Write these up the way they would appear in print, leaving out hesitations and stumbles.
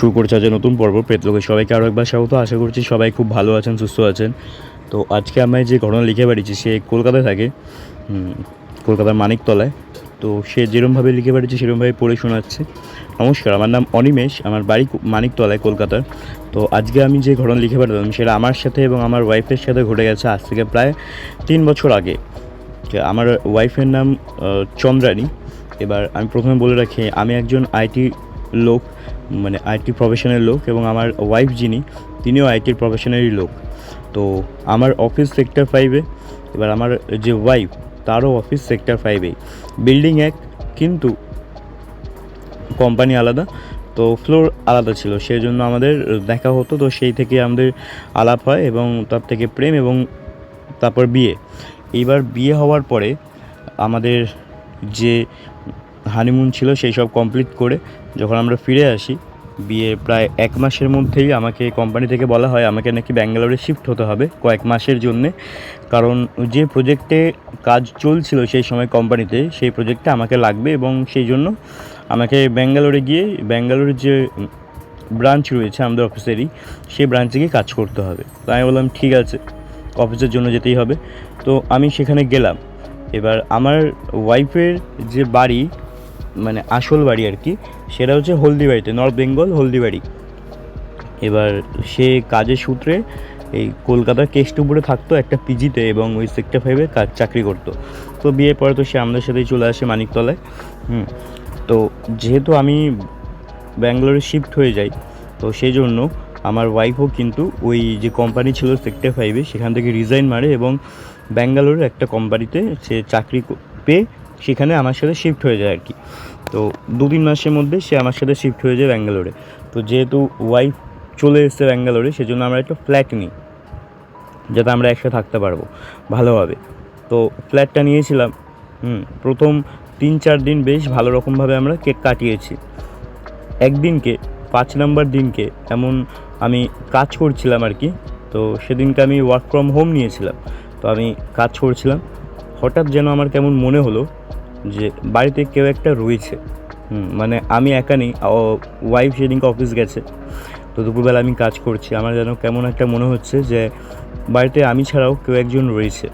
শুরু করছে আজ নতুন পর্ব প্রেতলোকে সবাইকে আরও একবার স্বাগত। আশা করছি সবাই খুব ভালো আছেন, সুস্থ আছেন। তো আজকে আমি যে ঘটনা লিখে পাঠিয়েছি, সে কলকাতায় থাকে, কলকাতার মানিকতলায়। তো সে যেরমভাবে লিখে পাঠিয়েছে সেরমভাবে পড়ে শোনাচ্ছে। নমস্কার, আমার নাম অনিমেষ, আমার বাড়ি মানিকতলায়, কলকাতার। তো আজকে আমি যে ঘটনা লিখে পাঠালাম সেটা আমার সাথে এবং আমার ওয়াইফের সাথে ঘটে গেছে আজ থেকে প্রায় 3 বছর আগে। আমার ওয়াইফের নাম চন্দ্রানী। এবার আমি প্রথমে বলে রাখি, আমি একজন আইটি লোক, মানে আইটি প্রফেশনের লোক, এবং আমার ওয়াইফ যিনি, তিনিও আইটির প্রফেশনেরই লোক। তো আমার অফিস সেক্টর 5-এ, এবার আমার যে ওয়াইফ তারও অফিস সেক্টর 5-এই। বিল্ডিং এক, কিন্তু কোম্পানি আলাদা, তো ফ্লোর আলাদা ছিল, সেই জন্য আমাদের দেখা হতো। তো সেই থেকে আমাদের আলাপ হয় এবং তার থেকে প্রেম, এবং তারপর বিয়ে। এইবার বিয়ে হওয়ার পরে আমাদের যে হানিমুন ছিল সেই সব কমপ্লিট করে যখন আমরা ফিরে আসি, বিয়ে প্রায় 1 মাসের মধ্যেই আমাকে কোম্পানি থেকে বলা হয় আমাকে নাকি ব্যাঙ্গালোরে শিফট হতে হবে কয়েক মাসের জন্যে। কারণ যে প্রজেক্টে কাজ চলছিল সেই সময় কোম্পানিতে, সেই প্রজেক্টে আমাকে লাগবে, এবং সেই জন্য আমাকে ব্যাঙ্গালোরে গিয়ে, ব্যাঙ্গালোরের যে ব্রাঞ্চ রয়েছে আমাদের অফিসেরই, সেই ব্রাঞ্চে গিয়ে কাজ করতে হবে। তো আমি বললাম ঠিক আছে, অফিসের জন্য যেতেই হবে। তো আমি সেখানে গেলাম। এবার আমার ওয়াইফের যে বাড়ি, মানে আসল বাড়ি আর কি, সেটা হচ্ছে হলদিবাড়িতে, নর্থ বেঙ্গল হলদিবাড়ি। এবার সে কাজের সূত্রে এই কলকাতার কেষ্টপুরে থাকতো একটা পিজিতে, এবং ওই সেক্টর 5-এ চাকরি করতো। তো বিয়ের পরে তো সে আমাদের সাথেই চলে আসে মানিকতলায়। তো যেহেতু আমি ব্যাঙ্গালোরে শিফট হয়ে যাই, তো সেই জন্য আমার ওয়াইফও কিন্তু ওই যে কোম্পানি ছিল সেক্টর 5-এ, সেখান থেকে রিজাইন মারে এবং ব্যাঙ্গালোরের একটা কোম্পানিতে সে চাকরি পেয়ে সেখানে আমার সাথে শিফট হয়ে যায় আর কি। তো 2-3 মাসের মধ্যে সে আমার সাথে শিফট হয়ে যায় ব্যাঙ্গালোরে। তো যেহেতু ওয়াইফ চলে এসেছে ব্যাঙ্গালোরে, সেজন্য আমরা একটা ফ্ল্যাট নিই, যাতে আমরা একসাথে থাকতে পারবো ভালোভাবে। তো ফ্ল্যাটটা নিয়েছিলাম। প্রথম 3-4 দিন বেশ ভালো রকমভাবে আমরা কাটিয়েছি। একদিনকে 5 নম্বর দিনকে এমন আমি কাজ করছিলাম আর কি। তো সেদিনকে আমি ওয়ার্ক ফ্রম হোম নিয়েছিলাম। তো আমি কাজ করছিলাম, হঠাৎ যেন আমার কেমন মনে হলো যে বাড়িতে কেউ একটা রয়েছে। মানে আমি একা নেই, ওয়াইফ সেদিনকে অফিস গেছে। তো দুপুরবেলা আমি কাজ করছি, আমার যেন কেমন একটা মনে হচ্ছে যে বাড়িতে আমি ছাড়াও কেউ একজন রয়েছে।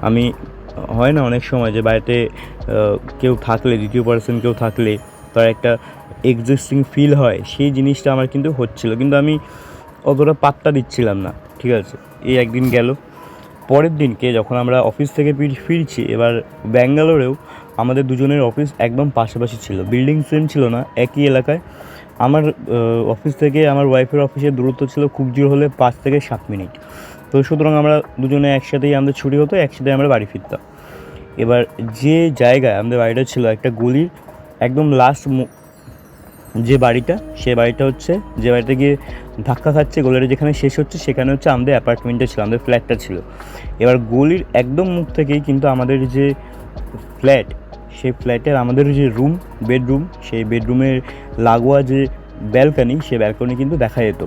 আমি, হয় না অনেক সময় যে বাড়িতে কেউ থাকলে, দ্বিতীয় পার্সন কেউ থাকলে তার একটা এক্সিস্টিং ফিল হয়, সেই জিনিসটা আমার কিন্তু হচ্ছিল, কিন্তু আমি অতটা পাত্তা দিচ্ছিলাম না। ঠিক আছে, এই একদিন গেল। পরের দিনকে যখন আমরা অফিস থেকে ফিরছি, এবার ব্যাঙ্গালোরেও আমাদের দুজনের অফিস একদম পাশাপাশি ছিল, বিল্ডিং সেম ছিল না, একই এলাকায়। আমার অফিস থেকে আমার ওয়াইফের অফিসের দূরত্ব ছিল খুব জোর হলে 5 থেকে 7 মিনিট। তো সুতরাং আমরা দুজনে একসাথেই, আমাদের ছুটি হতো, একসাথে আমরা বাড়ি ফিরতাম। এবার যে জায়গায় আমাদের বাড়িটা ছিল, একটা গলির একদম লাস্ট যে বাড়িটা, সে বাড়িটা হচ্ছে যে বাড়িতে গিয়ে ধাক্কা খাচ্ছে, গলিটা যেখানে শেষ হচ্ছে সেখানে হচ্ছে আমাদের অ্যাপার্টমেন্টটা ছিল, আমাদের ফ্ল্যাটটা ছিল। এবার গলির একদম মুখ থেকেই কিন্তু আমাদের যে ফ্ল্যাট, সেই ফ্ল্যাটের আমাদের যে রুম, বেডরুম, সেই বেডরুমের লাগোয়া যে ব্যালকনি, সে ব্যালকনি কিন্তু দেখা যেত।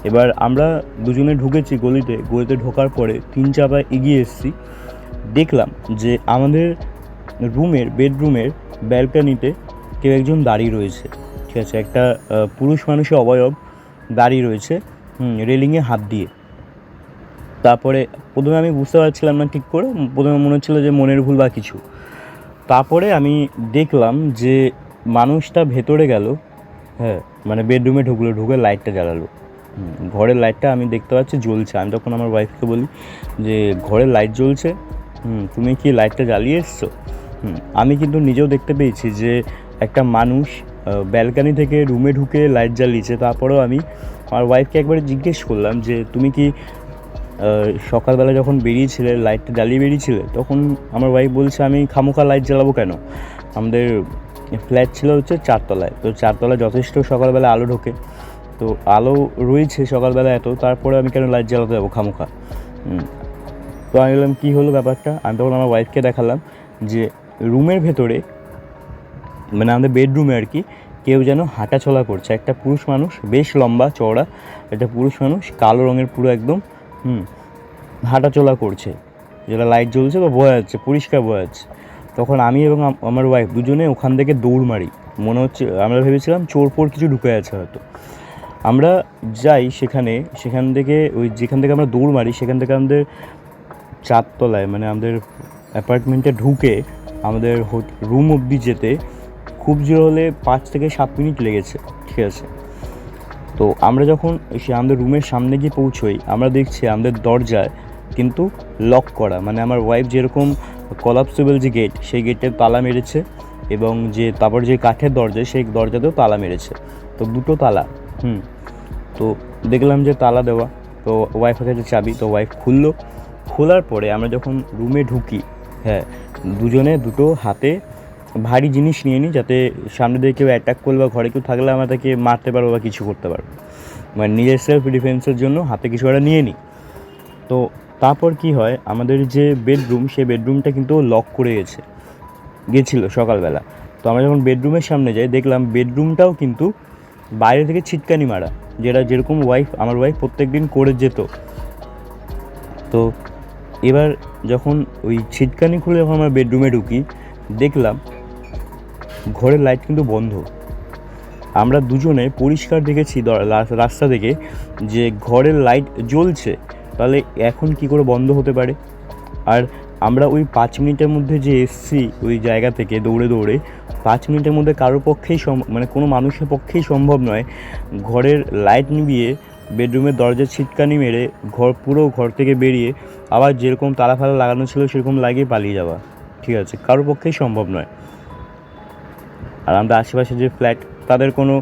এবার আমরা দুজনে ঢুকেছি গলিতে ঢোকার পরে 3-4 পা এগিয়ে এসেছি, দেখলাম যে আমাদের বেডরুমের ব্যালকনিতে কেউ একজন দাঁড়িয়ে রয়েছে। ঠিক আছে, একটা পুরুষ মানুষের অবয়ব দাঁড়িয়ে রয়েছে রেলিংয়ে হাত দিয়ে। তারপরে প্রথমে আমি বুঝতে পারছিলাম না ঠিক করে, প্রথমে মনে হচ্ছিলো যে মনের ভুল বা কিছু। তারপরে আমি দেখলাম যে মানুষটা ভেতরে গেল, মানে বেডরুমে ঢুকে লাইটটা জ্বালালো। ঘরের লাইটটা আমি দেখতে পাচ্ছি জ্বলছে। আমি তখন আমার ওয়াইফকে বলি যে ঘরের লাইট জ্বলছে, তুমি কি লাইটটা জ্বালিয়ে এসছো? আমি কিন্তু নিজেও দেখতে পেয়েছি যে একটা মানুষ ব্যালকানি থেকে রুমে ঢুকে লাইট জ্বালিয়েছে। তারপরেও আমি আমার ওয়াইফকে একবারে জিজ্ঞেস করলাম যে তুমি কি সকালবেলা যখন বেরিয়েছিলে লাইটটা জ্বালিয়ে বেরিয়েছিলে? তখন আমার ওয়াইফ বলছে আমি খামোখা লাইট জ্বালাবো কেন, আমাদের ফ্ল্যাট ছিল হচ্ছে 4 তলায়, তো 4 তলায় যথেষ্ট সকালবেলা আলো ঢোকে, তো আলো রয়েছে সকালবেলা এত, তারপরে আমি কেন লাইট জ্বালাতে যাবো খামোখা? তো আমি বললাম কী হলো ব্যাপারটা। আমি তখন আমার ওয়াইফকে দেখালাম যে রুমের ভেতরে, মানে আমাদের বেডরুমে আর কি, কেউ যেন হাঁটাচলা করছে, একটা পুরুষ মানুষ, বেশ লম্বা চওড়া একটা পুরুষ মানুষ, কালো রঙের পুরো একদম, হাঁটাচলা করছে, যেটা লাইট জ্বলছে বা বোঝা যাচ্ছে, পরিষ্কার বোঝা যাচ্ছে। তখন আমি এবং আমার ওয়াইফ দুজনে ওখান থেকে দৌড় মারি, মনে হচ্ছে, আমরা ভেবেছিলাম চোর ফোর কিছু ঢুকে আছে হয়তো। আমরা যাই সেখান থেকে যেখান থেকে আমরা দৌড় মারি সেখান থেকে আমাদের 4 তলায় মানে আমাদের অ্যাপার্টমেন্টে ঢুকে আমাদের রুম অবধি যেতে খুব জোর হলে 5 থেকে 7 মিনিট লেগেছে, ঠিক আছে। তো আমরা যখন আমাদের রুমের সামনে গিয়ে পৌঁছোই, আমরা দেখছি আমাদের দরজায় কিন্তু লক করা, মানে আমার ওয়াইফ যেরকম কলাপসেবল যে গেট, সেই গেটে তালা মেরেছে, এবং তারপর যে কাঠের দরজা সেই দরজাতেও তালা মেরেছে। তো দুটো তালা। তো দেখলাম যে তালা দেওয়া, তো ওয়াইফের কাছে চাবি, তো ওয়াইফ খোলার পরে আমরা যখন রুমে ঢুকি, হ্যাঁ, দুজনে দুটো হাতে ভারী জিনিস নিয়ে নিই, যাতে সামনে দিয়ে কেউ অ্যাটাক করলে বা ঘরে কেউ থাকলে আমরা তাকে মারতে পারবো বা কিছু করতে পারবো, মানে নিজের সেলফ ডিফেন্সের জন্য হাতে কিছু একটা নিয়ে নিই। তো তারপর কি হয়, আমাদের যে বেডরুম, সেই বেডরুমটা কিন্তু লক করে গেছিলো সকালবেলা। তো আমরা যখন বেডরুমের সামনে যাই, দেখলাম বেডরুমটাও কিন্তু বাইরে থেকে ছিটকানি মারা, যেরকম আমার ওয়াইফ প্রত্যেক দিন করে যেত। তো এবার যখন ওই ছিটকানি খুলে যখন আমরা বেডরুমে ঢুকি, দেখলাম ঘরের লাইট কিন্তু বন্ধ। আমরা দুজনে পরিষ্কার দেখেছি রাস্তা থেকে যে ঘরের লাইট জ্বলছে, তাহলে এখন কি করে বন্ধ হতে পারে? আর আমরা ওই 5 মিনিটের মধ্যে যে এসছি ওই জায়গা থেকে দৌড়ে 5 মিনিটের মধ্যে কারোর পক্ষেই মানে কোনো মানুষের পক্ষেই সম্ভব নয় ঘরের লাইট নিভিয়ে বেডরুমের দরজার ছিটকানি মেরে ঘর থেকে বেরিয়ে আবার যেরকম তালা ফালা লাগানো ছিল সেরকম লাগিয়ে পালিয়ে যাওয়া, ঠিক আছে, কারোর পক্ষেই সম্ভব নয়। আর আমরা আশেপাশে যে ফ্ল্যাট, তাদের কোনো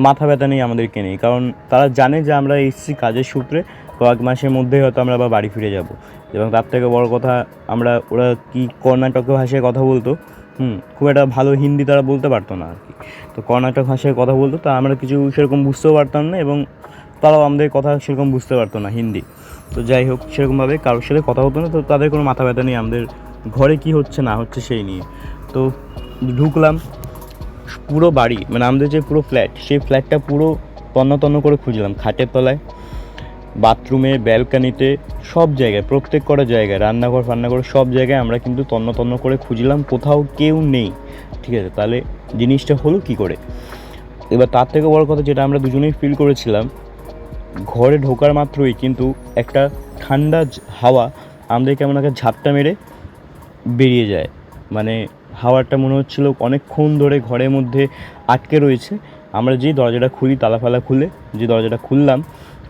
মাথা ব্যথা নেই আমাদেরকে নেই, কারণ তারা জানে যে আমরা এসেছি কাজের সূত্রে, কয়েক মাসের মধ্যেই হয়তো আমরা আবার বাড়ি ফিরে যাব। এবং তার থেকে বড় কথা, ওরা কি কর্ণাটক ভাষায় কথা বলতো, খুব একটা ভালো হিন্দি তারা বলতে পারতো না আর কি। তো কর্ণাটক ভাষায় কথা বলতো, তা আমরা কিছু সেরকম বুঝতেও পারতাম না, এবং তারাও আমাদের কথা সেরকম বুঝতে পারতো না হিন্দি। তো যাই হোক, সেরকমভাবে কারোর সাথে কথা হতো না, তো তাদের কোনো মাথা ব্যথা নেই আমাদের ঘরে কী হচ্ছে না হচ্ছে সেই নিয়ে। তো ঢুকলাম, পুরো বাড়ি মানে আমাদের যে পুরো ফ্ল্যাট, সেই ফ্ল্যাটটা পুরো তন্ন করে খুঁজলাম, খাটের তলায়, বাথরুমে, ব্যালকানিতে, সব জায়গায়, প্রত্যেক কটা জায়গায়, রান্নাঘর সব জায়গায় আমরা কিন্তু তন্ন করে খুঁজলাম, কোথাও কেউ নেই, ঠিক আছে। তাহলে জিনিসটা হলো কী করে? এবার তার থেকে বড় কথা যেটা আমরা দুজনেই ফিল করেছিলাম, ঘরে ঢোকার মাত্রই কিন্তু একটা ঠান্ডা হাওয়া আমাদের কেমন একটা ঝাপটা মেরে বেরিয়ে যায়, মানে হাওয়াটা মনে হচ্ছিলো অনেকক্ষণ ধরে ঘরের মধ্যে আটকে রয়েছে। আমরা যেই দরজাটা খুলি, তালা ফালা খুলে যে দরজাটা খুললাম,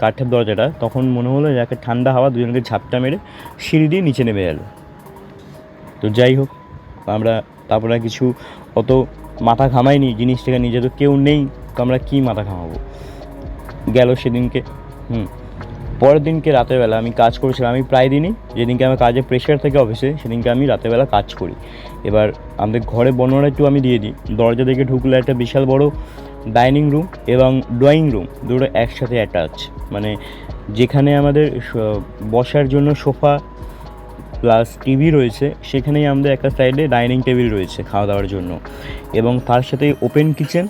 কাঠের দরজাটা, তখন মনে হলো যে একটা ঠান্ডা হাওয়া দুজনকে ঝাপটা মেরে সিঁড়ি দিয়ে নিচে নেমে গেল। তো যাই হোক, আমরা তারপরে কিছু অত মাথা ঘামাইনি জিনিসটাকে, নিজে তো কেউ নেই, তো আমরা কী মাথা ঘামাবো, গেল সেদিনকে। পরের দিনকে রাতেরবেলা আমি কাজ করেছিলাম, আমি প্রায় দিনই, যেদিনকে আমার কাজে প্রেশার থাকে অফিসে, সেদিনকে আমি রাতেরবেলা কাজ করি। এবার আমাদের ঘরে বর্ণনা একটু আমি দিয়ে দিই। দরজা থেকে ঢুকলে একটা বিশাল বড় ডাইনিং রুম এবং ড্রয়িং রুম দুটো একসাথে অ্যাটাচ, মানে যেখানে আমাদের বসার জন্য সোফা প্লাস টিভি রয়েছে, সেখানেই আমাদের একটা সাইডে ডাইনিং টেবিল রয়েছে খাওয়া দাওয়ার জন্য, এবং তার সাথে ওপেন কিচেন,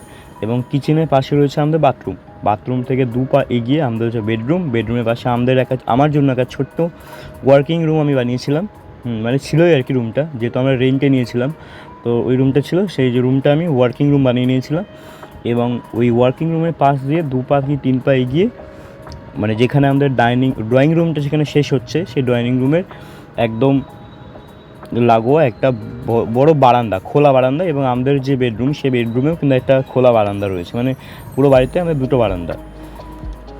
এবং কিচেনের পাশে রয়েছে আমাদের বাথরুম থেকে 2 পা এগিয়ে আমাদের হচ্ছে বেডরুমের পাশে আমার জন্য একটা ছোট্ট ওয়ার্কিং রুম আমি বানিয়েছিলাম, মানে ছিলই আর কি রুমটা, যেহেতু আমরা রেন্টে নিয়েছিলাম, তো ওই রুমটা ছিল, সেই যে রুমটা আমি ওয়ার্কিং রুম বানিয়ে নিয়েছিলাম। এবং ওই ওয়ার্কিং রুমের পাশ দিয়ে 2 পা কি 3 পা এগিয়ে, মানে যেখানে আমাদের ড্রয়িং রুমটা সেখানে শেষ হচ্ছে, সেই ড্রয়িং রুমের একদম লাগোয়া একটা বড় বারান্দা, খোলা বারান্দা, এবং আমাদের যে বেডরুম, সেই বেডরুমেও কিন্তু একটা খোলা বারান্দা রয়েছে, মানে পুরো বাড়িতে আমাদের 2টো বারান্দা।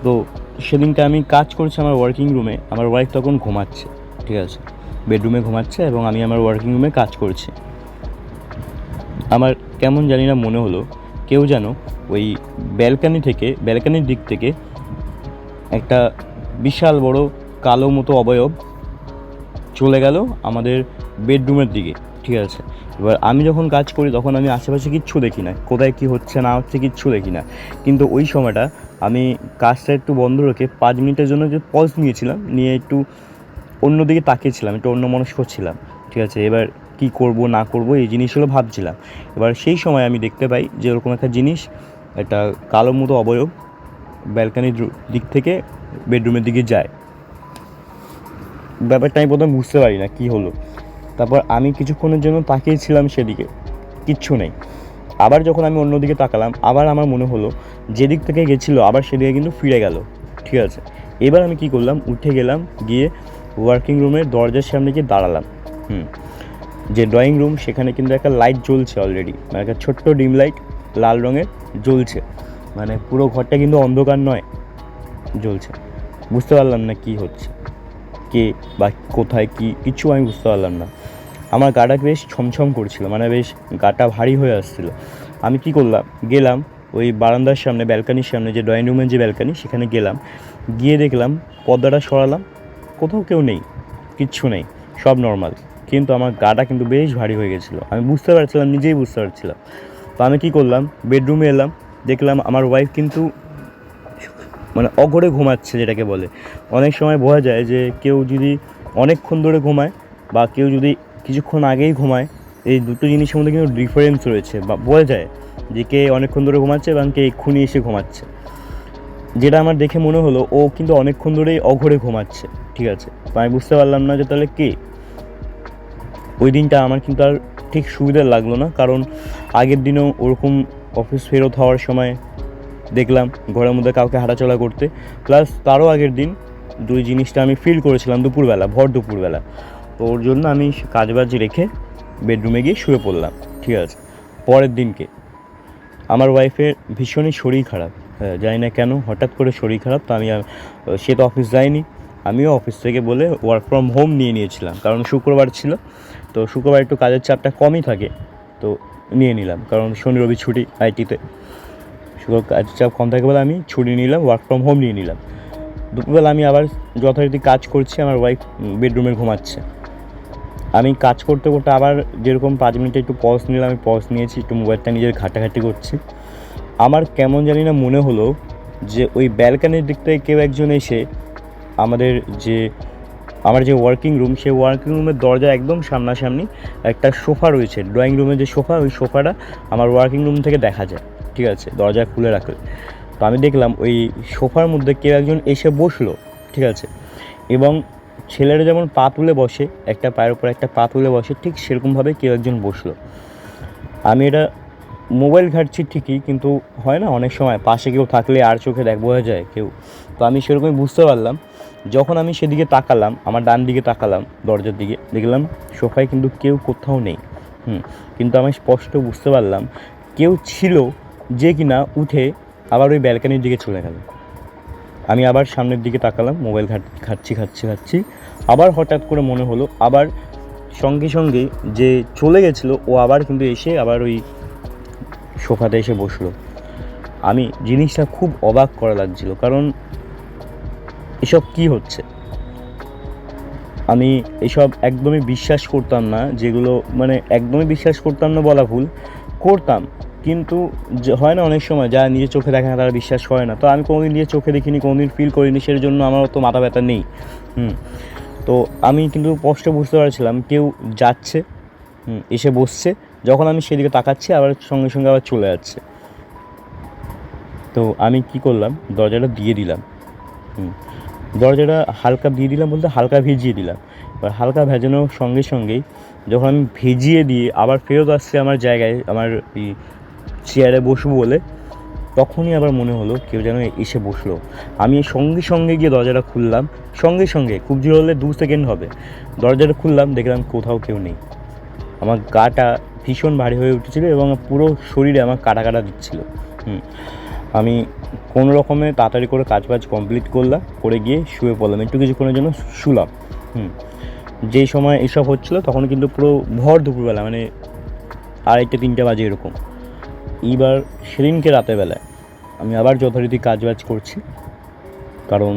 তো সেদিনকে আমি কাজ করছি আমার ওয়ার্কিং রুমে, আমার ওয়াইফ তখন ঘুমাচ্ছে, ঠিক আছে, বেডরুমে ঘুমাচ্ছে, এবং আমি আমার ওয়ার্কিং রুমে কাজ করছি। আমার কেমন জানি না মনে হলো কেউ যেন ওই ব্যালকানির দিক থেকে একটা বিশাল বড় কালো মতো অবয়ব চলে গেল আমাদের বেডরুমের দিকে, ঠিক আছে। এবার আমি যখন কাজ করি তখন আমি আশেপাশে কিচ্ছু দেখি না, কোথায় কী হচ্ছে না হচ্ছে কিচ্ছু দেখি না, কিন্তু ওই সময়টা আমি কাজটা একটু বন্ধ রেখে 5 মিনিটের জন্য যে পজ নিয়ে একটু অন্যদিকে তাকিয়েছিলাম, একটু অন্যমনস্ক ছিলাম, ঠিক আছে। এবার কি করব না করব এই জিনিসগুলো ভাবছিলাম। এবার সেই সময় আমি দেখতে পাই যে এরকম একটা জিনিস, একটা কালো মতো অবয়ব ব্যালকানির দিক থেকে বেডরুমের দিকে যায়। ব্যাপারটা আমি প্রথমে বুঝতে পারি না কী হলো। তারপর আমি কিছুক্ষণের জন্য তাকিয়েছিলাম সেদিকে, কিচ্ছু নেই। আবার যখন আমি অন্যদিকে তাকালাম, আবার আমার মনে হলো যেদিক থেকে গেছিলো আবার সেদিকে কিন্তু ফিরে গেল। ঠিক আছে, এবার আমি কি করলাম, উঠে গেলাম, গিয়ে ওয়ার্কিং রুমের দরজার সামনে গিয়ে দাঁড়ালাম। যে ড্রয়িং রুম, সেখানে কিন্তু একটা লাইট জ্বলছে অলরেডি, মানে একটা ছোট্ট ডিম লাইট লাল রঙের জ্বলছে, মানে পুরো ঘরটা কিন্তু অন্ধকার নয়, জ্বলছে। বুঝতে পারলাম না কি হচ্ছে, কে বা কোথায়, কিছু আমি বুঝতে পারলাম না। আমার গাটা বেশ ছমছম করছিল, মানে বেশ গাটা ভারী হয়ে আসছিলো। আমি কি করলাম, গেলাম ওই বারান্দার সামনে, ব্যালকানির সামনে, যে ড্রয়িং রুমের যে ব্যালকানি, সেখানে গেলাম, গিয়ে দেখলাম পর্দাটা সরালাম, কোথাও কেউ নেই, কিচ্ছু নেই, সব নর্মাল। কিন্তু আমার গাটা কিন্তু বেশ ভারী হয়ে গেছিলো, আমি বুঝতে পারছিলাম, নিজেই বুঝতে পারছিলাম। তো আমি কী করলাম, বেডরুমে এলাম, দেখলাম আমার ওয়াইফ কিন্তু মানে অঘরে ঘুমাচ্ছে, যেটাকে বলে। অনেক সময় বোঝা যায় যে কেউ যদি অনেকক্ষণ ধরে ঘুমায় বা কেউ যদি কিছুক্ষণ আগেই ঘুমায়, এই দুটো জিনিসের মধ্যে কিন্তু ডিফারেন্স রয়েছে, বা বোঝা যায় যে কে অনেকক্ষণ ধরে ঘুমাচ্ছে এবং কে এক্ষুনি এসে ঘুমাচ্ছে। যেটা আমার দেখে মনে হলো ও কিন্তু অনেকক্ষণ ধরেই অঘরে ঘুমাচ্ছে। ঠিক আছে, তো আমি বুঝতে পারলাম না যে তাহলে কে। ওই দিনটা আমার কিন্তু আর ঠিক সুবিধা লাগলো না, কারণ আগের দিনেও ওরকম অফিস ফেরত হওয়ার সময় দেখলাম ঘরের মধ্যে কাউকে হাঁটাচলা করতে, প্লাস তারও আগের দিন দুই জিনিসটা আমি ফিল করেছিলাম দুপুরবেলা, ভর দুপুরবেলা। তো ওর জন্য আমি কাজবাজ রেখে বেডরুমে গিয়ে শুয়ে পড়লাম। ঠিক আছে, পরের দিনকে আমার ওয়াইফের ভীষণই শরীর খারাপ, জানি না কেন হঠাৎ করে শরীর খারাপ। তো আমি সে তো অফিস যায়নি, আমিও অফিস থেকে বলে ওয়ার্ক ফ্রম হোম নিয়েছিলাম, কারণ শুক্রবার ছিল, তো শুক্রবার একটু কাজের চাপটা কমই থাকে, তো নিয়ে নিলাম, কারণ শনি রবি ছুটি আইটিতে, শুক্রবার কাজের চাপ কম থাকে বলে আমি ছুটি নিলাম, ওয়ার্ক ফ্রম হোম নিয়ে নিলাম। দুপুরবেলা আমি আবার যথারীতি কাজ করছি, আমার ওয়াইফ বেডরুমে ঘুমাচ্ছে। আমি কাজ করতে করতে আবার যেরকম 5 মিনিটে একটু পজ নিলাম, আমি পজ নিয়েছি, একটু মোবাইলটা নিজের ঘাটাঘাটি করছি। আমার কেমন জানি না মনে হলো যে ওই ব্যালকানির দিক থেকে কেউ একজন এসে আমার যে ওয়ার্কিং রুম, সেই ওয়ার্কিং রুমের দরজা একদম সামনাসামনি একটা সোফা রয়েছে, ড্রয়িং রুমের যে সোফা, ওই সোফাটা আমার ওয়ার্কিং রুম থেকে দেখা যায়। ঠিক আছে, দরজা খুলে রাখলে। তো আমি দেখলাম ওই সোফার মধ্যে কেউ একজন এসে বসলো। ঠিক আছে, এবং ছেলেরা যেমন পা তুলে বসে, একটা পায়ের উপর একটা পা তুলে বসে, ঠিক সেরকমভাবে কেউ একজন বসলো। আমি এটা মোবাইল ঘাঁটছি ঠিকই, কিন্তু হয় না অনেক সময় পাশে কেউ থাকলে আর চোখে বোঝা যায় কেউ, তো আমি সেরকমই বুঝতে পারলাম। যখন আমি সেদিকে তাকালাম, আমার ডান দিকে তাকালাম, দরজার দিকে, দেখলাম সোফায় কিন্তু কেউ কোথাও নেই। কিন্তু আমি স্পষ্ট বুঝতে পারলাম কেউ ছিল, যে কিনা উঠে আবার ওই ব্যালকানির দিকে চলে গেল। আমি আবার সামনের দিকে তাকালাম, মোবাইল ঘাটছি, আবার হঠাৎ করে মনে হলো, আবার সঙ্গে সঙ্গে যে চলে গেছিলো ও আবার কিন্তু এসে আবার ওই সোফাতে এসে বসলো। আমি জিনিসটা খুব অবাক করা লাগছিল, কারণ এসব কি হচ্ছে, আমি এসব একদমই বিশ্বাস করতাম না, যেগুলো মানে একদমই বিশ্বাস করতাম না বলা ভুল, করতাম, কিন্তু হয় না অনেক সময় যা নিজের চোখে দেখে না তারা বিশ্বাস করে না। তো আমি কোনোদিন নিজের চোখে দেখিনি, কোনোদিন ফিল করিনি, সেই জন্য আমার অত মাথা ব্যথা নেই। তো আমি কিন্তু স্পষ্ট বুঝতে পারছিলাম কেউ যাচ্ছে, এসে বসছে, যখন আমি সেদিকে তাকাচ্ছি আবার সঙ্গে সঙ্গে আবার চলে যাচ্ছে। তো আমি কি করলাম, দরজাটা দিয়ে দিলাম। দরজাটা হালকা দিয়ে দিলাম বলতে হালকা ভিজিয়ে দিলাম। এবার হালকা ভেজানোর সঙ্গে সঙ্গেই যখন আমি ভিজিয়ে দিয়ে আবার ফেরত আসছে আমার জায়গায়, আমার এই চেয়ারে বসবো বলে, তখনই আবার মনে হলো কেউ যেন এসে বসলো। আমি সঙ্গে সঙ্গে গিয়ে দরজাটা খুললাম, সঙ্গে সঙ্গে, খুব জোর হলে 2 সেকেন্ড হবে, দরজাটা খুললাম, দেখলাম কোথাও কেউ নেই। আমার গাটা ভীষণ ভারী হয়ে উঠেছিলো এবং পুরো শরীরে আমার কাটা দিচ্ছিলো। আমি কোনো রকমে তাড়াতাড়ি করে কাজবাজ কমপ্লিট করলাম, করে গিয়ে শুয়ে পড়লাম, একটু কিছুক্ষণের জন্য শুলাম। যেই সময় এসব হচ্ছিলো তখন কিন্তু পুরো ভর দুপুরবেলা, মানে 2:30-3টা বাজে এরকম। এইবার সেদিনকে রাতেরবেলায় আমি আবার যথারীতি কাজবাজ করছি, কারণ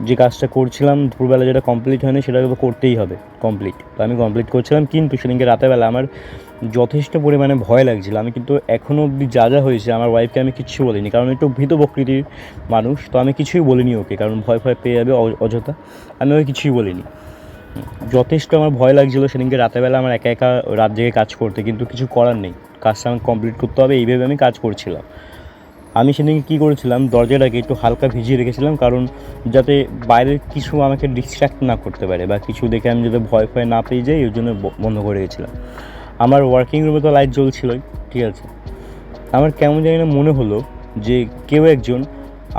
যে কাজটা করছিলাম দুপুরবেলা যেটা কমপ্লিট হয়নি সেটা তো করতেই হবে কমপ্লিট। তো আমি কমপ্লিট করছিলাম, কিন্তু সেদিনকে রাতেরবেলা আমার যথেষ্ট পরিমাণে ভয় লাগছিলো। আমি কিন্তু এখনও অবধি যা হয়েছে আমার ওয়াইফকে আমি কিচ্ছু বলিনি, কারণ একটু ভীত প্রকৃতির মানুষ, তো আমি কিছুই বলিনি ওকে, কারণ ভয় পেয়ে যাবে অযথা। আমি ওকে কিছুই বলিনি। যথেষ্ট আমার ভয় লাগছিলো সেদিনকে রাতেরবেলা আমার একা একা রাত জেগে কাজ করতে, কিন্তু কিছু করার নেই, কাজটা আমাকে কমপ্লিট করতে হবে, এইভাবে আমি কাজ করছিলাম। আমি সেদিনকে কী করেছিলাম, দরজাটাকে একটু হালকা ভিজিয়ে রেখেছিলাম, কারণ যাতে বাইরের কিছু আমাকে ডিস্ট্র্যাক্ট না করতে পারে বা কিছু দেখে আমি যাতে ভয় না পেয়ে যাই, ওই জন্য বন্ধ করে রেখেছিলাম। আমার ওয়ার্কিং রুমে তো লাইট জ্বলছিলোই, ঠিক আছে, আমার কেমন জানি না মনে হলো যে কেউ একজন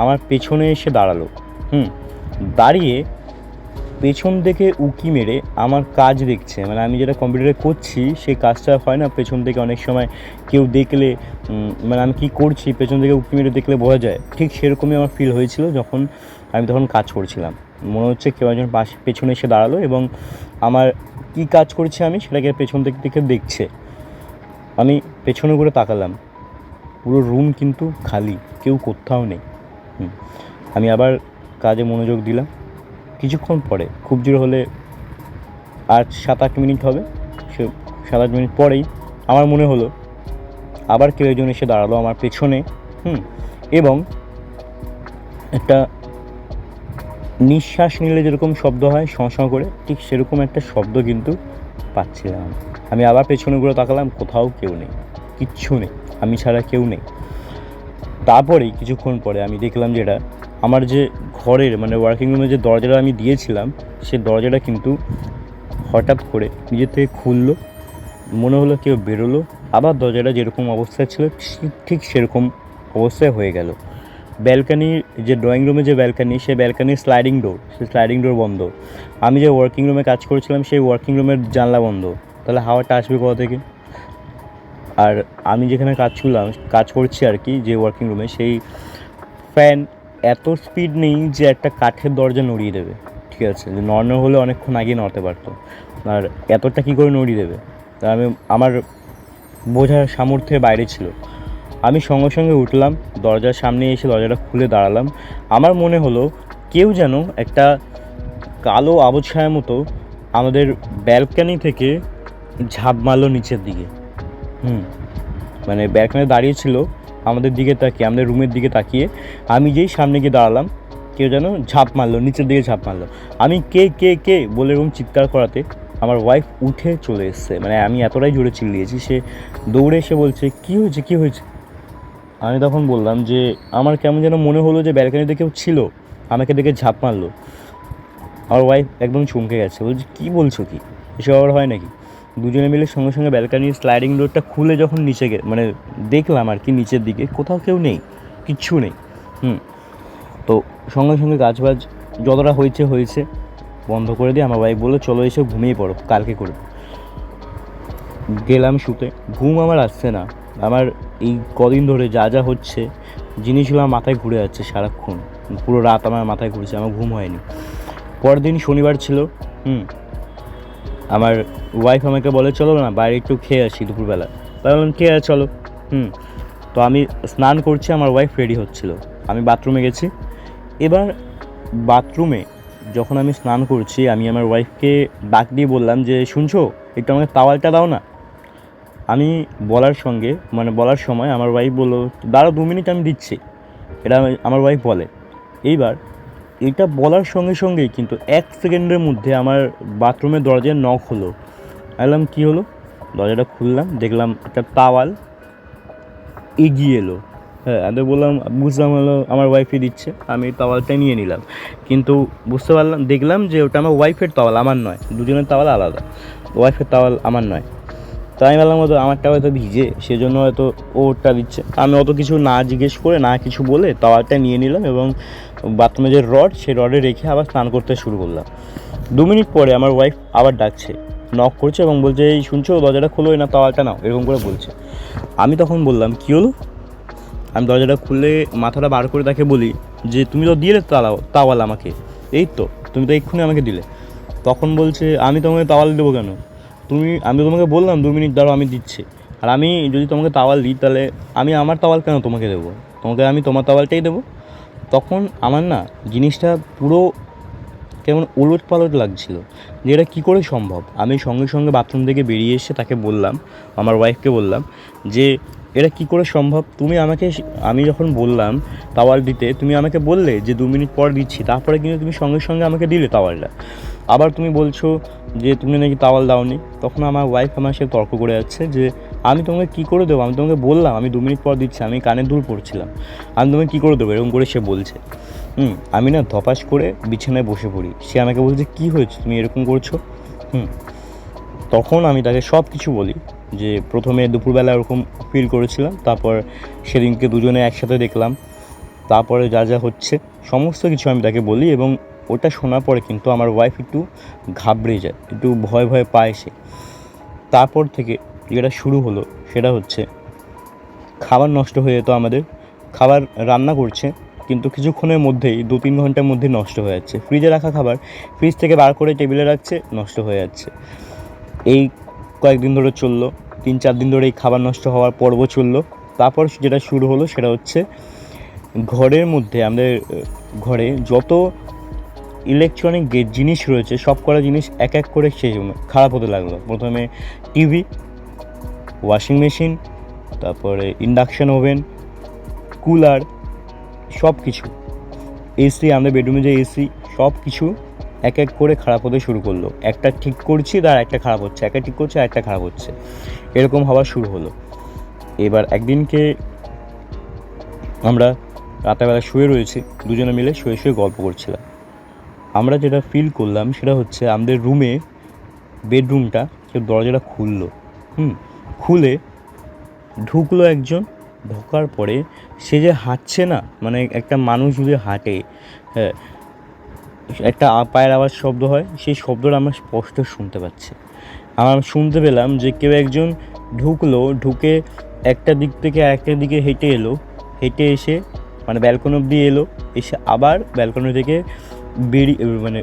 আমার পেছনে এসে দাঁড়ালো। দাঁড়িয়ে পেছন থেকে উঁকি মেরে আমার কাজ দেখছে, মানে আমি যেটা কম্পিউটারে করছি সেই কাজটা হয় না পেছন থেকে অনেক সময় কেউ দেখলে, মানে আমি কী করছি পেছন থেকে উঁকি মেরে দেখলে বোঝা যায়, ঠিক সেরকমই আমার ফিল হয়েছিল যখন আমি তখন কাজ করছিলাম। মনে হচ্ছে কেউ একজন পেছনে এসে দাঁড়ালো এবং আমার কী কাজ করছি আমি সেটাকে পেছন থেকে দেখছে। আমি পেছনে করে তাকালাম, পুরো রুম কিন্তু খালি, কেউ কোথাও নেই। আমি আবার কাজে মনোযোগ দিলাম। কিছুক্ষণ পরে, খুব জোর হলে আর 7-8 মিনিট হবে, সে 7-8 মিনিট পরেই আমার মনে হলো আবার কেউ একজন এসে দাঁড়ালো আমার পেছনে। এবং একটা নিঃশ্বাস নিলে যেরকম শব্দ হয় শঁ শঁ করে, ঠিক সেরকম একটা শব্দ কিন্তু পাচ্ছিলাম। আমি আবার পেছনে ঘুরে তাকালাম, কোথাও কেউ নেই, কিচ্ছু নেই, আমি ছাড়া কেউ নেই। তারপরেই কিছুক্ষণ পরে আমি দেখলাম যেটা আমার যে ঘরের মানে ওয়ার্কিং রুমে যে দরজাটা আমি দিয়েছিলাম সে দরজাটা কিন্তু হঠাৎ করে নিজের থেকে খুললো, মনে হলো কেউ বেরোলো, আবার দরজাটা যেরকম অবস্থায় ছিল ঠিক সেরকম অবস্থায় হয়ে গেল। ব্যালকানির যে ড্রয়িং রুমে যে ব্যালকানি, সেই ব্যালকানির স্লাইডিং ডোর বন্ধ। আমি যে ওয়ার্কিং রুমে কাজ করেছিলাম সেই ওয়ার্কিং রুমের জানলা বন্ধ। তাহলে হাওয়াটা আসবে কোথা থেকে? আর আমি যেখানে কাজ করছি আর কি, যে ওয়ার্কিং রুমে, সেই ফ্যান এত স্পিড নেই যে একটা কাঠের দরজা নড়িয়ে দেবে, ঠিক আছে, যে নড়ানো হলে অনেকক্ষণ আগে নড়তে পারতো, আর এতটা কী করে নড়িয়ে দেবে তা আমার বোঝার সামর্থ্যের বাইরে ছিল। আমি সঙ্গে সঙ্গে উঠলাম, দরজার সামনে এসে দরজাটা খুলে দাঁড়ালাম। আমার মনে হলো কেউ যেন একটা কালো আবছায়ার মতো আমাদের ব্যালকানি থেকে ঝাঁপ মারলো নিচের দিকে। মানে ব্যালকানিতে দাঁড়িয়েছিল আমাদের দিকে তাকিয়ে, আমাদের রুমের দিকে তাকিয়ে। আমি যেই সামনে গিয়ে দাঁড়ালাম কেউ যেন ঝাঁপ মারলো, নিচের দিকে ঝাঁপ মারলো। আমি কে কে কে বলে এরকম চিৎকার করাতে আমার ওয়াইফ উঠে চলে এসছে, মানে আমি এতটাই জোরে চিল্লিয়েছি, সে দৌড়ে এসে বলছে কী হয়েছে কী হয়েছে। আমি তখন বললাম যে আমার কেমন যেন মনে হলো যে ব্যালকানিতে কেউ ছিল, আমাকে দেখে ঝাঁপ মারলো। আমার ওয়াইফ একদম চমকে গেছে, বলছে কী বলছো, কি এসব আবার হয় নাকি? দুজনে মিলে সঙ্গে সঙ্গে ব্যালকানির স্লাইডিং ডোরটা খুলে যখন নিচে মানে দেখলাম আর কি, নিচের দিকে কোথাও কেউ নেই, কিচ্ছু নেই। তো সঙ্গে সঙ্গে কাজবাজ যতটা হয়েছে বন্ধ করে দিয়ে আমার ওয়াইফ বললো চলো এসে ঘুমিয়ে পড়ো, কালকে করবে। গেলাম শুতে, ঘুম আমার আসছে না। আমার এই কদিন ধরে যা যা হচ্ছে জিনিসগুলো আমার মাথায় ঘুরে যাচ্ছে সারাক্ষণ, পুরো রাত আমার মাথায় ঘুরছে, আমার ঘুম হয়নি। পরের দিন শনিবার ছিল। আমার ওয়াইফ আমাকে বলে চলো না বাইরে একটু খেয়ে আসি দুপুরবেলা। তাই বললাম ঠিক আছে চলো। তো আমি স্নান করছি, আমার ওয়াইফ রেডি হচ্ছিল, আমি বাথরুমে গেছি। এবার বাথরুমে যখন আমি স্নান করছি আমি আমার ওয়াইফকে ডাক দিয়ে বললাম যে শুনছো একটু আমাকে তাওয়ালটা দাও না। আমি বলার সময় আমার ওয়াইফ বললো দাঁড়াও 2 মিনিট আমি দিচ্ছি, এটা আমার ওয়াইফ বলে। এইবার এটা বলার সঙ্গে সঙ্গেই কিন্তু 1 সেকেন্ডের মধ্যে আমার বাথরুমের দরজায় নক হলো। বললাম কী হলো, দরজাটা খুললাম, দেখলাম একটা তাওয়াল এগিয়ে এলো। আমি বললাম বুঝলাম হলো আমার ওয়াইফই দিচ্ছে, আমি তাওয়ালটা নিয়ে নিলাম, কিন্তু দেখলাম যে ওটা আমার ওয়াইফের তাওয়াল, আমার নয়, দুজনের তাওয়াল আলাদা, ওয়াইফের তাওয়াল আমার নয়। তো আমি বললাম হয়তো আমারটা হয়তো ভিজে, সেজন্য হয়তো ওটা দিচ্ছে। আমি অত কিছু না জিজ্ঞেস করে না কিছু বলে তাওয়ালটা নিয়ে নিলাম এবং বাথরুমে যে রড সেই রডে রেখে আবার স্নান করতে শুরু করলাম। 2 মিনিট পরে আমার ওয়াইফ আবার ডাকছে, নক করছে এবং বলছে এই শুনছো দরজাটা খোলো, না তাওয়ালটা নাও, এরকম করে বলছে। আমি তখন বললাম কী হলো? আমি দরজাটা খুলে মাথাটা বার করে তাকে বলি যে তুমি তো দিলে তাওয়াল আমাকে, এই তো তুমি তো এক্ষুনি আমাকে দিলে। তখন বলছে আমি তোমাকে তাওয়াল দেবো কেন, আমি তোমাকে বললাম 2 মিনিট দাঁড়াও আমি দিচ্ছি, আর আমি যদি তোমাকে তাওয়াল দিই তাহলে আমি আমার তাওয়াল কেন তোমাকে দেবো, আমি তোমার তাওয়ালটাই দেবো। তখন আমার না জিনিসটা পুরো কেমন ওলটপালট লাগছিল যে এটা কী করে সম্ভব। আমি সঙ্গে সঙ্গে বাথরুম থেকে বেরিয়ে এসে তাকে বললাম, আমার ওয়াইফকে বললাম যে এটা কী করে সম্ভব, আমি যখন বললাম তাওয়াল দিতে তুমি আমাকে বললে যে 2 মিনিট পর দিচ্ছি, তারপরে কিন্তু তুমি সঙ্গে সঙ্গে আমাকে দিলে তাওয়ালটা, আবার তুমি বলছো যে তুমি নাকি তাওয়াল দাওনি। তখন আমার ওয়াইফ আমার সাথে তর্ক করে যাচ্ছে যে আমি তোমাকে কী করে দেবো, আমি তোমাকে বললাম আমি 2 মিনিট পর দিচ্ছি, আমি কানের দুল পড়ছিলাম, আমি তোমাকে কী করে দেবো, এরকম করে সে বলছে। আমি না ধপাস করে বিছানায় বসে পড়ি। সে আমাকে বলছে কী হয়েছে তুমি এরকম করছো। তখন আমি তাকে সব কিছু বলি, যে প্রথমে দুপুরবেলা ওরকম ফিল করেছিলাম, তারপর সেদিনকে দুজনে একসাথে দেখলাম, তারপরে যা যা হচ্ছে সমস্ত কিছু আমি তাকে বলি। এবং ওটা শোনার পরে কিন্তু আমার ওয়াইফ একটু ঘাবড়ে যায়, একটু ভয় ভয় পায় সে। তারপর থেকে যেটা শুরু হলো সেটা হচ্ছে খাবার নষ্ট হয়ে যেত আমাদের। খাবার রান্না করছে কিন্তু কিছুক্ষণের মধ্যেই 2-3 ঘন্টার মধ্যে নষ্ট হয়ে যাচ্ছে। ফ্রিজে রাখা খাবার ফ্রিজ থেকে বার করে টেবিলে রাখছে, নষ্ট হয়ে যাচ্ছে। এই কয়েকদিন ধরে চললো, 3-4 দিন ধরে এই খাবার নষ্ট হওয়ার পর্ব চললো। তারপর যেটা শুরু হলো সেটা হচ্ছে ঘরের মধ্যে আমাদের ঘরে যত ইলেকট্রনিক জিনিস রয়েছে সব কটা জিনিস এক এক করে সেই খারাপ হতে লাগলো। প্রথমে টিভি, ওয়াশিং মেশিন, তারপরে ইন্ডাকশান ওভেন, কুলার, সব কিছু, এসি, আমাদের বেডরুমে যে এসি, সব কিছু এক এক করে খারাপ হতে শুরু করলো। একটা ঠিক করছি তার একটা খারাপ হচ্ছে, একটা ঠিক করছে একটা খারাপ হচ্ছে, এরকম হওয়া শুরু হলো। এবার একদিনকে আমরা রাতেরবেলা শুয়ে রয়েছি, দুজনে মিলে শুয়ে শুয়ে গল্প করছিলাম। আমরা যেটা ফিল করলাম সেটা হচ্ছে আমাদের রুমে, বেডরুমটা কেউ দরজাটা খুলে ঢুকলো একজন। ঢোকার পরে সে যে হাঁটছে না, মানে একটা মানুষ যদি হাঁটে, হ্যাঁ, একটা পায়ের আওয়াজ শব্দ হয়, সেই শব্দটা আমরা স্পষ্ট শুনতে পাচ্ছি। আমরা শুনতে পেলাম যে কেউ একজন ঢুকলো, ঢুকে একটা দিক থেকে আরেকটা দিকে হেঁটে এলো, হেঁটে এসে মানে ব্যালকনি অব্দি এলো, এসে আবার ব্যালকনি থেকে বেরিয়ে মানে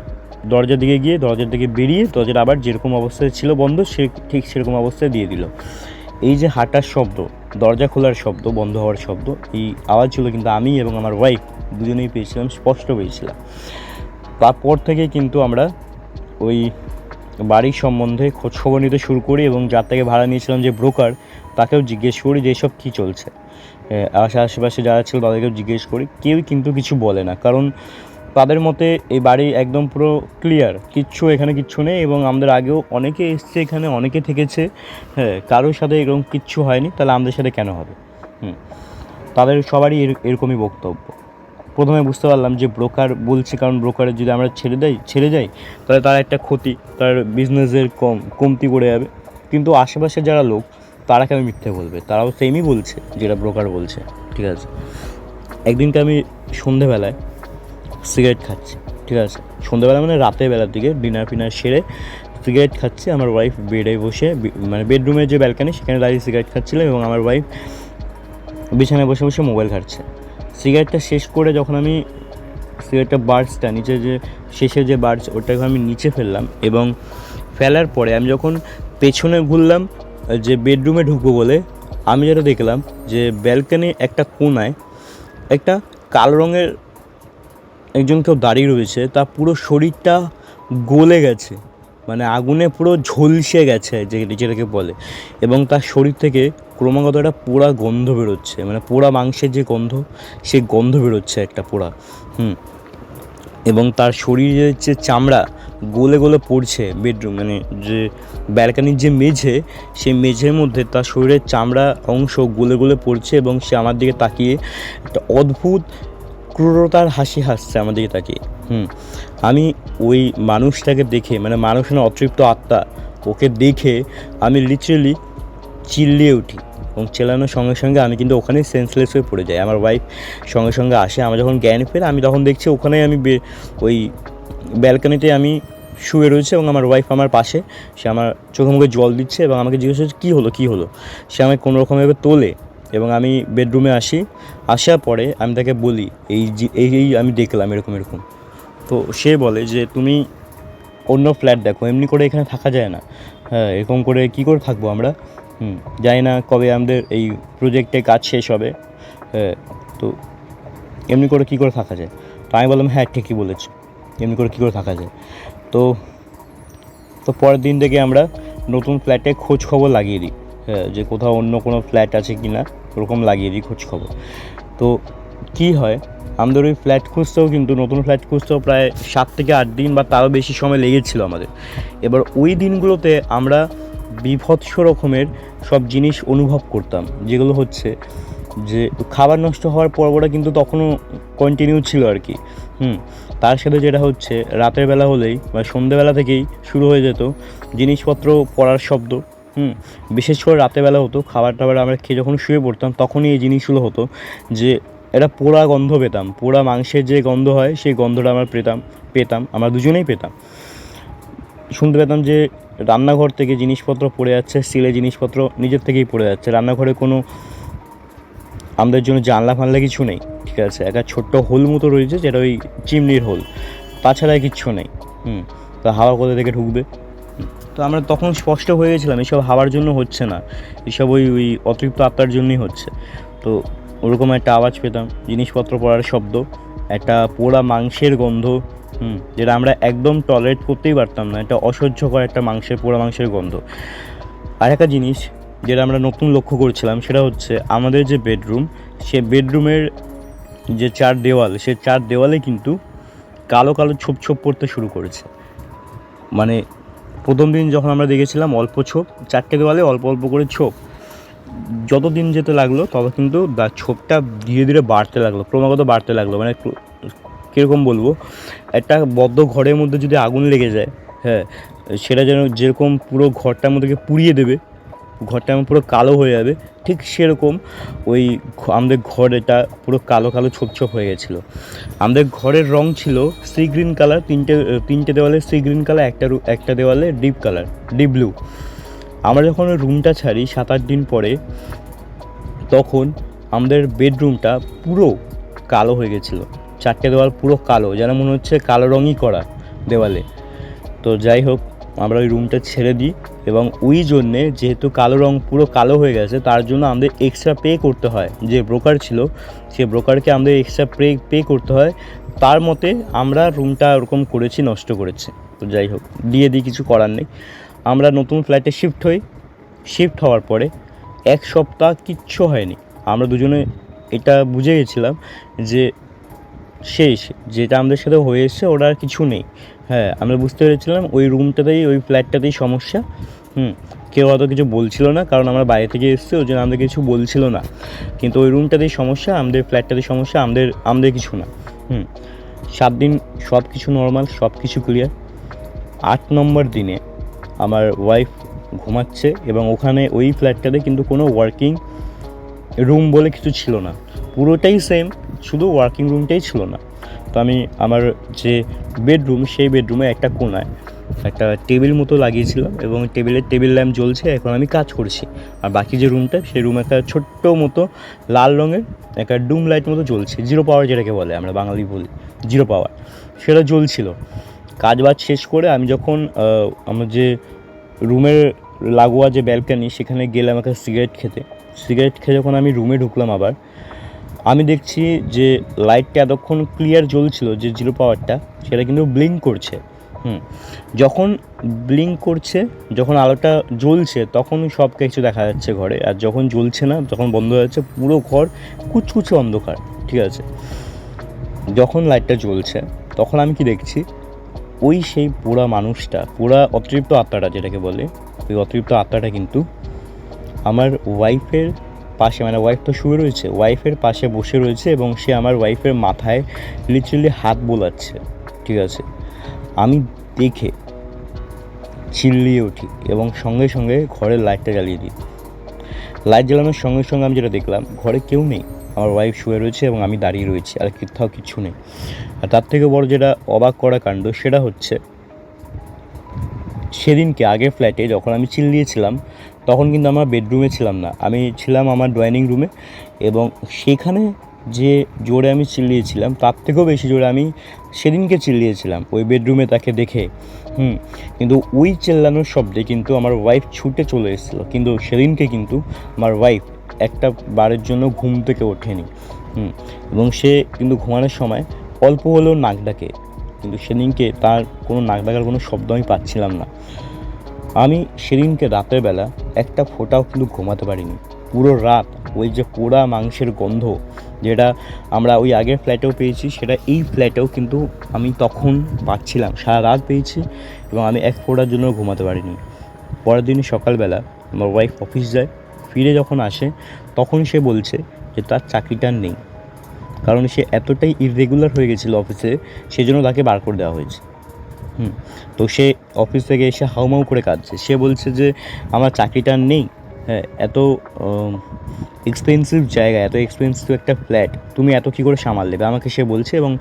দরজার দিকে গিয়ে দরজার দিকে বেরিয়ে দরজাটা আবার যেরকম অবস্থায় ছিল বন্ধ, সে ঠিক সেরকম অবস্থায় দিয়ে দিল। এই যে হাঁটার শব্দ, দরজা খোলার শব্দ, বন্ধ হওয়ার শব্দ, এই আওয়াজগুলো কিন্তু আমি এবং আমার ওয়াইফ দুজনেই পেয়েছিলাম, স্পষ্ট পেয়েছিলাম। তারপর থেকে কিন্তু আমরা ওই বাড়ির সম্বন্ধে খোঁজখবর নিতে শুরু করি এবং যার থেকে ভাড়া নিয়েছিলাম যে ব্রোকার, তাকেও জিজ্ঞেস করি যে এসব কী চলছে। আশেপাশে যারা ছিল তাদেরকেও জিজ্ঞেস করি, কেউই কিন্তু কিছু বলে না, কারণ তাদের মতে এই বাড়ি একদম পুরো ক্লিয়ার, এখানে কিচ্ছু নেই। এবং আমাদের আগেও অনেকে এসছে এখানে, অনেকে থেকেছে, হ্যাঁ, কারোর সাথে এরকম কিচ্ছু হয়নি, তাহলে আমাদের সাথে কেন হবে? তাদের সবারই এরকমই বক্তব্য। প্রথমে বুঝতে পারলাম যে ব্রোকার বলছে, কারণ ব্রোকারের যদি আমরা ছেড়ে যাই তাহলে তার একটা ক্ষতি, তার বিজনেসের কমতি করে যাবে। কিন্তু আশেপাশে যারা লোক তারা কেন মিথ্যে বলবে? তারাও সেমই বলছে যেটা ব্রোকার বলছে, ঠিক আছে। একদিনকে আমি সন্ধেবেলায় সিগারেট খাচ্ছি, ঠিক আছে, সন্ধেবেলা মানে রাতের বেলার দিকে ডিনার ফিনার সেরে সিগারেট খাচ্ছি। আমার ওয়াইফ বেডে বসে, মানে বেডরুমের যে ব্যালকানি সেখানে দাঁড়িয়ে সিগারেট খাচ্ছিলাম এবং আমার ওয়াইফ বিছানায় বসে বসে মোবাইল ঘাঁটছে। সিগারেটটা শেষ করে যখন আমি সিগারেটটা বার্ডসটা নিচে, যে শেষের যে বার্ডস, ওটাকে আমি নিচে ফেললাম এবং ফেলার পরে আমি যখন পেছনে ঘুরলাম যে বেডরুমে ঢুকবো বলে, আমি যেটা দেখলাম যে ব্যালকানির একটা কোনায় একটা কালো রঙের একজন কেউ দাঁড়িয়ে রয়েছে, তার পুরো শরীরটা গলে গেছে, মানে আগুনে পুরো ঝলসে গেছে যেটাকে বলে, এবং তার শরীর থেকে ক্রমাগত একটা পোড়া গন্ধ বেরোচ্ছে, মানে পোড়া মাংসের যে গন্ধ, সেই গন্ধ বেরোচ্ছে একটা পোড়া। এবং তার শরীরের যে চামড়া গলে গলে পড়ছে, বেডরুম মানে যে ব্যালকানির যে মেঝে, সেই মেঝের মধ্যে তার শরীরের চামড়া অংশ গলে গলে পড়ছে এবং সে আমার দিকে তাকিয়ে একটা অদ্ভুত ক্রূরতার হাসি হাসছে আমার দিকে তাকিয়ে। আমি ওই মানুষটাকে দেখে, মানে মানুষ না, অতৃপ্ত আত্মা, ওকে দেখে আমি লিটারেলি চিল্লিয়ে উঠি এবং চেলানোর সঙ্গে সঙ্গে আমি কিন্তু ওখানে সেন্সলেস হয়ে পড়ে যাই। আমার ওয়াইফ সঙ্গে সঙ্গে আসে। আমার যখন জ্ঞান ফেরে আমি তখন দেখছি ওখানে আমি ওই ব্যালকানিতে আমি শুয়ে রয়েছে এবং আমার ওয়াইফ আমার পাশে, সে আমার চোখে মুখে জল দিচ্ছে এবং আমাকে জিজ্ঞেস করছে কী হলো। সে আমাকে কোনো রকমভাবে তোলে এবং আমি বেডরুমে আসি। আসার পরে আমি তাকে বলি এই আমি দেখলাম এরকম। তো সে বলে যে তুমি অন্য ফ্ল্যাট দেখো, এমনি করে এখানে থাকা যায় না। হ্যাঁ, এরকম করে কী করে থাকবো আমরা? জানি না কবে আমাদের এই প্রজেক্টে কাজ শেষ হবে। হ্যাঁ, তো এমনি করে কী করে থাকা যায়? তো আমি বললাম হ্যাঁ ঠিকই বলেছো, এমনি করে কী করে থাকা যায়। তো পরের দিন থেকে আমরা নতুন ফ্ল্যাটে খোঁজ খবর লাগিয়ে দিই, হ্যাঁ, যে কোথাও অন্য কোনো ফ্ল্যাট আছে কি না, ওরকম লাগিয়ে দিই খোঁজ খবর। তো কী হয়, আমাদের ওই ফ্ল্যাট খুঁজতেও কিন্তু, নতুন ফ্ল্যাট খুঁজতেও প্রায় 7 থেকে 8 দিন বা তারও বেশি সময় লেগেছিল আমাদের। এবার ওই দিনগুলোতে আমরা বীভৎস রকমের সব জিনিস অনুভব করতাম, যেগুলো হচ্ছে যে খাবার নষ্ট হওয়ার পর্বটা কিন্তু তখনও কন্টিনিউ ছিল আর কি। তার সাথে যেটা হচ্ছে রাতের বেলা হলেই বা সন্ধ্যেবেলা থেকেই শুরু হয়ে যেত জিনিসপত্র পড়ার শব্দ। বিশেষ করে রাতের বেলা হতো, খাবার টাবার আমরা খেয়ে যখন শুয়ে পড়তাম তখনই এই জিনিসগুলো হতো যে একটা পোড়া গন্ধ পেতাম, পোড়া মাংসের যে গন্ধ হয় সেই গন্ধটা আমরা পেতাম আমরা দুজনেই পেতাম। শুনতে পেতাম যে রান্নাঘর থেকে জিনিসপত্র পড়ে যাচ্ছে, স্টিলের জিনিসপত্র নিজের থেকেই পড়ে যাচ্ছে। রান্নাঘরে কোনো আমাদের জন্য জানলা ফানলা কিছু নেই, ঠিক আছে, একটা ছোট্ট হোল মতো রয়েছে যেটা ওই চিমনির হোল, তাছাড়া কিচ্ছু নেই। তো হাওয়া কোথা থেকে ঢুকবে? তো আমরা তখন স্পষ্ট হয়ে গেছিলাম এসব হাওয়ার জন্য হচ্ছে না, এসব ওই অতৃপ্ত আত্মার জন্যই হচ্ছে। তো ওরকম একটা আওয়াজ পেতাম, জিনিসপত্র পড়ার শব্দ, একটা পোড়া মাংসের গন্ধ, যেটা আমরা একদম টলারেট করতেই পারতাম না, একটা অসহ্যকর একটা পোড়া মাংসের গন্ধ। আর একটা জিনিস যেটা আমরা নতুন লক্ষ্য করছিলাম সেটা হচ্ছে আমাদের যে বেডরুম, সে বেডরুমের যে 4 দেওয়াল, সে 4 দেওয়ালে কিন্তু কালো কালো ছোপ ছোপ পড়তে শুরু করেছে। মানে প্রথম দিন যখন আমরা দেখেছিলাম অল্প ছোপ, 4টে দেওয়ালে অল্প অল্প করে ছোপ, যত দিন যেতে লাগলো তত কিন্তু ছোপটা ধীরে ধীরে বাড়তে লাগলো, ক্রমাগত বাড়তে লাগলো। মানে কীরকম বলবো, একটা বদ্ধ ঘরের মধ্যে যদি আগুন লেগে যায়, হ্যাঁ, সেটা যেন যেরকম পুরো ঘরটার মধ্যে পুড়িয়ে দেবে, ঘরটা আমার পুরো কালো হয়ে যাবে, ঠিক সেরকম ওই আমাদের ঘর এটা পুরো কালো কালো ছোপ ছোপ হয়ে গেছিলো। আমাদের ঘরের রং ছিল সি গ্রিন কালার, তিনটে দেওয়ালে সি গ্রিন কালার, একটা দেওয়ালে ডিপ কালার, ডিপ ব্লু। আমরা যখন ওই রুমটা ছাড়ি 7-8 দিন পরে, তখন আমাদের বেডরুমটা পুরো কালো হয়ে গেছিলো, 4টে দেওয়াল পুরো কালো, যেন মনে হচ্ছে কালো রঙই করা দেওয়ালে। তো যাই হোক, আমরা ওই রুমটা ছেড়ে দিই এবং ওই জন্যে যেহেতু কালো রঙ পুরো কালো হয়ে গেছে তার জন্য আমাদের এক্সট্রা পে করতে হয়। যে ব্রোকার ছিল সে ব্রোকারকে আমাদের এক্সট্রা পে করতে হয়। তার মতে আমরা রুমটা ওরকম করেছি, নষ্ট করেছি। তো যাই হোক, দিয়ে দিই, কিছু করার নেই। আমরা নতুন ফ্ল্যাটে শিফট হওয়ার পরে 1 সপ্তাহ কিচ্ছু হয়নি। আমরা দুজনে এটা বুঝে গেছিলাম যে শেষ, যেটা আমাদের সাথে হয়ে এসছে ওটা আর কিছু নেই। হ্যাঁ, আমরা বুঝতে পেরেছিলাম ওই রুমটাতেই, ওই ফ্ল্যাটটাতেই সমস্যা। কেউ হয়তো কিছু বলছিল না, কারণ আমরা বাইরে থেকে এসেছি, ওই জন্য আমাদের কিছু বলছিল না। কিন্তু ওই রুমটাতেই সমস্যা, আমাদের ফ্ল্যাটটাতেই সমস্যা, আমাদের কিছু না। 7 দিন সব কিছু নর্মাল, সব কিছু ক্লিয়ার। 8 নম্বর দিনে আমার ওয়াইফ ঘুমাচ্ছে এবং ওখানে ওই ফ্ল্যাটটাতে কিন্তু কোনো ওয়ার্কিং রুম বলে কিছু ছিল না, পুরোটাই সেম, শুধু ওয়ার্কিং রুমটাই ছিল না। তো আমি আমার যে বেডরুম, সেই বেডরুমে একটা কোণায় একটা টেবিল মতো লাগিয়েছিলাম এবং টেবিল ল্যাম্প জ্বলছে, এখন আমি কাজ করছি। আর বাকি যে রুমটা, সেই রুমে একটা ছোট্ট মতো লাল রঙের একটা ডুম লাইট মতো জ্বলছে, 0 পাওয়ার যেটাকে বলে, আমরা বাঙালি বলি 0 পাওয়ার, সেটা জ্বলছিল। কাজ বাজ শেষ করে আমি যখন আমার যে রুমের লাগোয়া যে ব্যালকানি, সেখানে গেলাম একটা সিগারেট খেয়ে যখন আমি রুমে ঢুকলাম, আবার আমি দেখছি যে লাইটটা এতক্ষণ ক্লিয়ার জ্বলছিল, যে 0 পাওয়ারটা, সেটা কিন্তু ব্লিঙ্ক করছে। যখন ব্লিঙ্ক করছে, যখন আলোটা জ্বলছে তখন সব কিছু দেখা যাচ্ছে ঘরে, আর যখন জ্বলছে না, যখন বন্ধ হয়ে যাচ্ছে, পুরো ঘর কুচকুচে অন্ধকার, ঠিক আছে। যখন লাইটটা জ্বলছে তখন আমি কি দেখছি, ওই সেই পোড়া মানুষটা, পোড়া অতৃপ্ত আত্মাটা যেটাকে বলে, ওই অতৃপ্ত আত্মাটা কিন্তু আমার ওয়াইফের পাশে, মানে ওয়াইফ তো শুয়ে রয়েছে, ওয়াইফের পাশে বসে রয়েছে এবং সে আমার ওয়াইফের মাথায় লিটারালি হাত বোলাচ্ছে, ঠিক আছে। আমি দেখে চিল্লিয়ে উঠি এবং সঙ্গে সঙ্গে ঘরের লাইটটা জ্বালিয়ে দিই। লাইট জ্বালানোর সঙ্গে সঙ্গে আমি যেটা দেখলাম, ঘরে কেউ নেই, আমার ওয়াইফ শুয়ে রয়েছে এবং আমি দাঁড়িয়ে রয়েছি, আর কোথাও কিছু নেই। আর তার থেকে বড় যেটা অবাক করা কাণ্ড, সেটা হচ্ছে সেদিনকে আগের ফ্ল্যাটে যখন আমি চিল্লিয়েছিলাম, তখন কিন্তু আমার বেডরুমে ছিলাম না, আমি ছিলাম আমার ড্রয়িং রুমে, এবং সেখানে যে জোরে আমি চিল্লিয়েছিলাম তার থেকেও বেশি জোরে আমি সেদিনকে চিল্লিয়েছিলাম ওই বেডরুমে তাকে দেখে। কিন্তু ওই চেল্লানোর শব্দে কিন্তু আমার ওয়াইফ ছুটে চলে এসেছিলো, কিন্তু সেদিনকে কিন্তু আমার ওয়াইফ একটা বারের জন্য ঘুম থেকে ওঠেনি। এবং সে কিন্তু ঘুমানোর সময় অল্প হলেও নাক ডাকে, কিন্তু সেদিনকে তার কোনো নাক ডাকার কোনো শব্দ আমি পাচ্ছিলাম না। আমি সেদিনকে রাতের বেলা একটা ফোঁটাও কিন্তু ঘুমাতে পারিনি পুরো রাত। ওই যে পোড়া মাংসের গন্ধ, যেটা আমরা ওই আগের ফ্ল্যাটেও পেয়েছি, সেটা এই ফ্ল্যাটেও কিন্তু আমি তখন পাচ্ছিলাম, সারা রাত পেয়েছি এবং আমি এক ফোঁটার জন্য ঘুমাতে পারিনি। পরের দিন সকালবেলা আমার ওয়াইফ অফিস যায়, ফিরে যখন আসে তখন সে বলছে যে তার চাকরিটা নেই। কারণ সে এতটাই ইররেগুলার হয়ে গেছিলো অফিসে, সেজন্য তাকে বার করে দেওয়া হয়েছে। তো সে অফিস থেকে এসে হাউমাউ করে কাঁদছে। সে বলছে যে আমার চাকরিটা আর নেই। হ্যাঁ, এত এক্সপেন্সিভ জায়গা, এত এক্সপেন্সিভ একটা ফ্ল্যাট তুমি এত কী করে সামাল দেবে আমাকে, সে বলছে এবং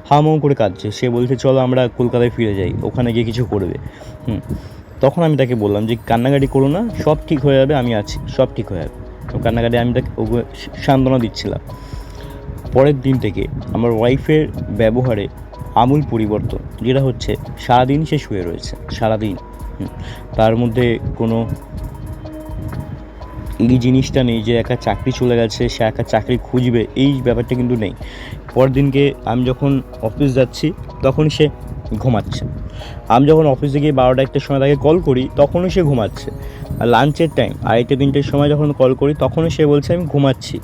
হাউমাউ করে কাঁদছে। সে বলছে চলো আমরা কলকাতায় ফিরে যাই, ওখানে গিয়ে কিছু করবে। তখন আমি তাকে বললাম যে কান্নাকাটি করো না, সব ঠিক হয়ে যাবে, আমি আছি, সব ঠিক হয়ে যাবে। তো কান্নাকাটি আমি তাকে সান্ত্বনা দিচ্ছিলাম। পরের দিন থেকে আমার ওয়াইফের ব্যবহারে আমূল পরিবর্তন, যেটা হচ্ছে সারাদিন সে শুয়ে রয়েছে, সারাদিন। তার মধ্যে কোনো এই জিনিসটা নেই যে একটা চাকরি চলে গেছে, সে একটা চাকরি খুঁজবে, এই ব্যাপারটা কিন্তু নেই। পরের দিনকে আমি যখন অফিস যাচ্ছি তখন সে ঘুমাচ্ছে। আমি যখন অফিসে গিয়ে 12টা-1টার সময় তাকে কল করি তখনও সে ঘুমাচ্ছে। আর লাঞ্চের টাইম 2:30-3টের সময় যখন কল করি তখনও সে বলছে আমি ঘুমাচ্ছি।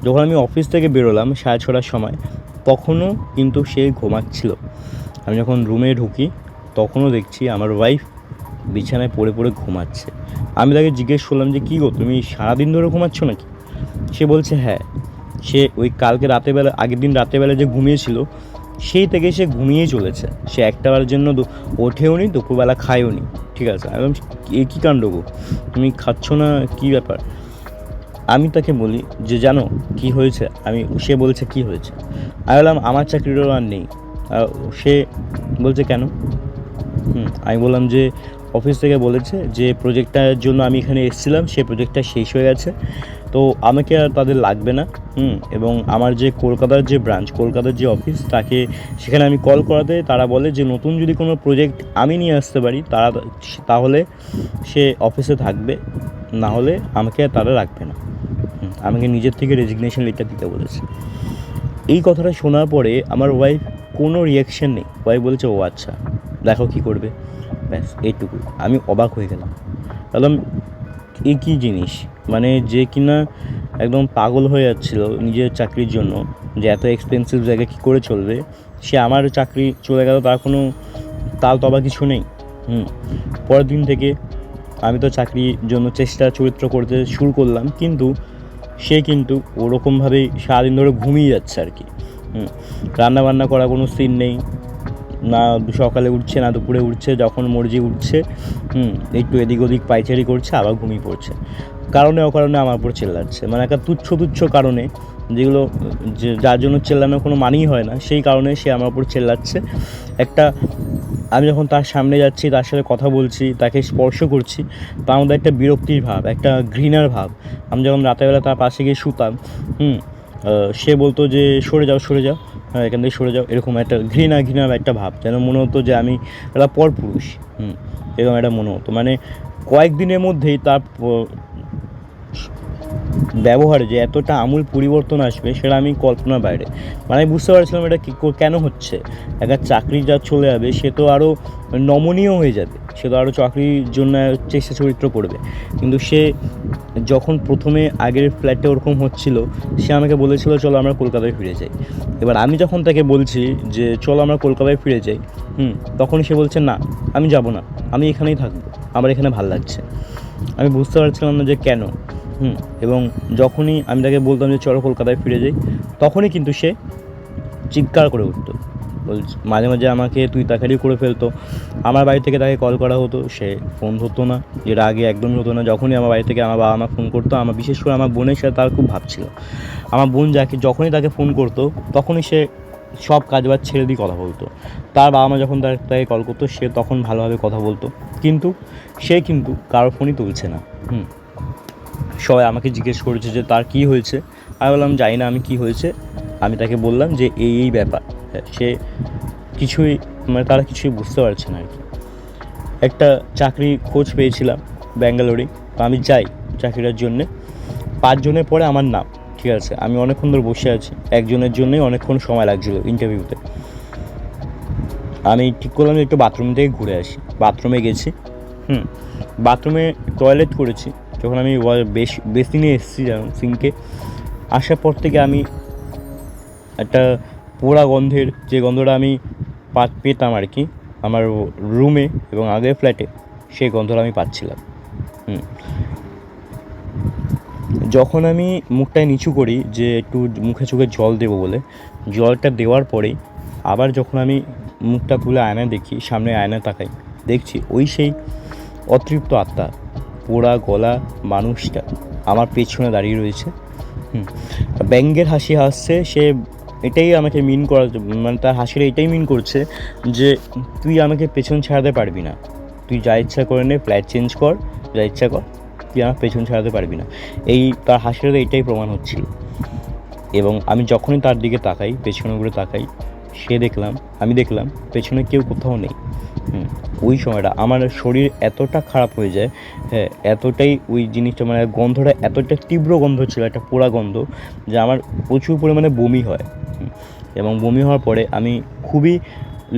যখন আমি অফিস থেকে বেরোলাম 6:30টার সময় তখনও কিন্তু সে ঘুমাচ্ছিল। আমি যখন রুমে ঢুকি তখনও দেখছি আমার ওয়াইফ বিছানায় পড়ে পড়ে ঘুমাচ্ছে। আমি তাকে জিজ্ঞেস করলাম যে কী গো, তুমি সারাদিন ধরে ঘুমাচ্ছ নাকি? সে বলছে হ্যাঁ, সে ওই কালকে রাতেরবেলা, আগের দিন রাতেরবেলা যে ঘুমিয়েছিল সেই থেকে সে ঘুমিয়েই চলেছে। সে একটাবার জন্য ওঠেও নি, দুপুরবেলা খায়ও নি। ঠিক আছে, আমি এ কী কাণ্ড গো, তুমি খাচ্ছ না, কী ব্যাপার? আমি তাকে বলি যে জানো কি হয়েছে, সে বলছে কি হয়েছে। আমি বললাম আমার চাকরিটাও আর নেই। সে বলছে কেন? আমি বললাম যে অফিস থেকে বলেছে যে প্রজেক্টটার জন্য আমি এখানে এসেছিলাম, সেই প্রজেক্টটা শেষ হয়ে গেছে, তো আমাকে আর তাদের লাগবে না। এবং আমার যে কলকাতার যে ব্রাঞ্চ, কলকাতার যে অফিস, তাকে সেখানে আমি কল করাতে তারা বলে যে নতুন যদি কোনো প্রজেক্ট আমি নিয়ে আসতে পারি তাহলে সে অফিসে থাকবে, না হলে আমাকে আর তারা রাখবে না। আমাকে নিজের থেকে রেজিগনেশন লেটার দিতে বলেছে। এই কথাটা শোনার পরে আমার ওয়াইফ কোনো রিয়াকশান নেই। ওয়াইফ বলছে ও আচ্ছা, দেখো কী করবে, ব্যাস এইটুকু। আমি অবাক হয়ে গেলাম, বললাম এ কী জিনিস, মানে যে কিনা একদম পাগল হয়ে যাচ্ছিলো নিজের চাকরির জন্য, যে এত এক্সপেন্সিভ জায়গায় কী করে চলবে, সে আমার চাকরি চলে গেল, তার কোনো তাল তবা কিছু নেই। পরের দিন থেকে আমি তো চাকরির জন্য চরিত্র করতে শুরু করলাম, কিন্তু সে কিন্তু ওরকমভাবেই সারাদিন ধরে ঘুমিয়ে যাচ্ছে আর কি। রান্নাবান্না করা কোনো সিন নেই, না সকালে উঠছে না দুপুরে উঠছে, যখন মর্জি উঠছে, একটু এদিক ওদিক পায়চারি করছে, আবার ঘুমিয়ে পড়ছে। কারণে অকারণে আমার উপর চেল্লাচ্ছে, মানে একটা তুচ্ছ কারণে, যেগুলো যার জন্য চেল্লানোর কোনো মানেই হয় না, সেই কারণে সে আমার উপর চেল্লাচ্ছে। আমি যখন তার সামনে যাচ্ছি, তার সাথে কথা বলছি, তাকে স্পর্শ করছি, তার মধ্যে একটা বিরক্তির ভাব, একটা ঘৃণার ভাব। আমি যখন রাতেরবেলা তার পাশে গিয়ে শুতাম, সে বলতো যে সরে যাও, হ্যাঁ এখান থেকে সরে যাও, এরকম একটা ঘৃণার একটা ভাব, যেন মনে হতো যে আমি একটা পরপুরুষ। এরকম একটা মনে হতো, মানে কয়েকদিনের মধ্যেই তার ব্যবহারে যে এতটা আমূল পরিবর্তন আসবে সেটা আমি কল্পনার বাইরে। মানে আমি বুঝতে পারছিলাম এটা কেন হচ্ছে। একটা চাকরি যা চলে যাবে সে তো আরও নমনীয় হয়ে যাবে, সে তো আরও চাকরির জন্য চেষ্টা চরিত্র করবে। কিন্তু সে যখন প্রথমে আগের ফ্ল্যাটে ওরকম হচ্ছিল, সে আমাকে বলেছিল চলো আমরা কলকাতায় ফিরে যাই। এবার আমি যখন তাকে বলছি যে চলো আমরা কলকাতায় ফিরে যাই, তখন সে বলছে না আমি যাব না, আমি এখানেই থাকবো, আমার এখানে ভালো লাগছে। আমি বুঝতে পারছিলাম না যে কেন। এবং যখনই আমি তাকে বলতাম যে চলো কলকাতায় ফিরে যাই, তখনই কিন্তু সে চিৎকার করে উঠতো। মাঝে মাঝে আমাকে তুই তাকারি করে ফেলতো। আমার বাড়ি থেকে তাকে কল করা হতো, সে ফোন ধরতো না, যেটা আগে একদমই হতো না। যখনই আমার বাড়ি থেকে আমার বাবা মা ফোন করতো, আমার বিশেষ করে আমার বোনের সাথে তার খুব ভাব ছিল। আমার বোন যখনই তাকে ফোন করতো তখনই সে সব কাজবাজ ছেড়ে দিয়ে কথা বলতো। তার বাবা মা যখন তাকে কল করতো সে তখন ভালোভাবে কথা বলতো, কিন্তু সে কিন্তু কারোর ফোনই তুলছে না। সবাই আমাকে জিজ্ঞেস করেছে যে তার কী হয়েছে। আমি বললাম জানি না আমি কী হয়েছে। আমি তাকে বললাম যে এই ব্যাপার। সে তারা কিছুই বুঝতে পারছে না আর কি। একটা চাকরি খোঁজ পেয়েছিলাম ব্যাঙ্গালোরে, তো আমি যাই চাকরিটার জন্যে। 5 জনের পরে আমার নাম, ঠিক আছে, আমি অনেকক্ষণ ধরে বসে আছি, একজনের জন্যই অনেকক্ষণ সময় লাগছিলো ইন্টারভিউতে। আমি ঠিক করলাম যে একটু বাথরুম থেকে ঘুরে আসি। বাথরুমে গেছি, বাথরুমে টয়লেট করেছি। যখন আমি বেসিনে এসেছি সিঙ্কে আসার পর থেকে আমি একটা পোড়া গন্ধের, যে গন্ধটা আমি পেতাম আর কি আমার রুমে এবং আগের ফ্ল্যাটে, সেই গন্ধটা আমি পাচ্ছিলাম। যখন আমি মুখটায় নিচু করি যে একটু মুখে চোখে জল দেবো বলে, জলটা দেওয়ার পরেই আবার যখন আমি মুখটা খুলে আয়নায় দেখি, সামনে আয়নায় তাকাই, দেখছি ওই সেই অতৃপ্ত আত্মা, পোড়া গলা মানুষটা আমার পেছনে দাঁড়িয়ে রয়েছে। ব্যঙ্গের হাসি হাসছে সে, এটাই আমাকে মিন করা, মানে তার হাসিটা এটাই মিন করছে যে তুই আমাকে পেছন ছাড়াতে পারবি না, তুই যা ইচ্ছা করে নে, ফ্ল্যাট চেঞ্জ কর, যা ইচ্ছা কর, তুই আমার পেছন ছাড়াতে পারবি না। এই তার হাসিটা এইটাই প্রমাণ হচ্ছিল। এবং আমি যখনই তার দিকে তাকাই, পেছনে ঘুরে তাকাই, আমি দেখলাম পেছনে কেউ কোথাও নেই। ওই সময়টা আমার শরীর এতটা খারাপ হয়ে যায়, হ্যাঁ, এতটাই ওই জিনিসটা, মানে গন্ধটা এতটা তীব্র গন্ধ ছিল, একটা পোড়া গন্ধ, যে আমার প্রচুর পরিমাণে বমি হয়। এবং বমি হওয়ার পরে আমি খুবই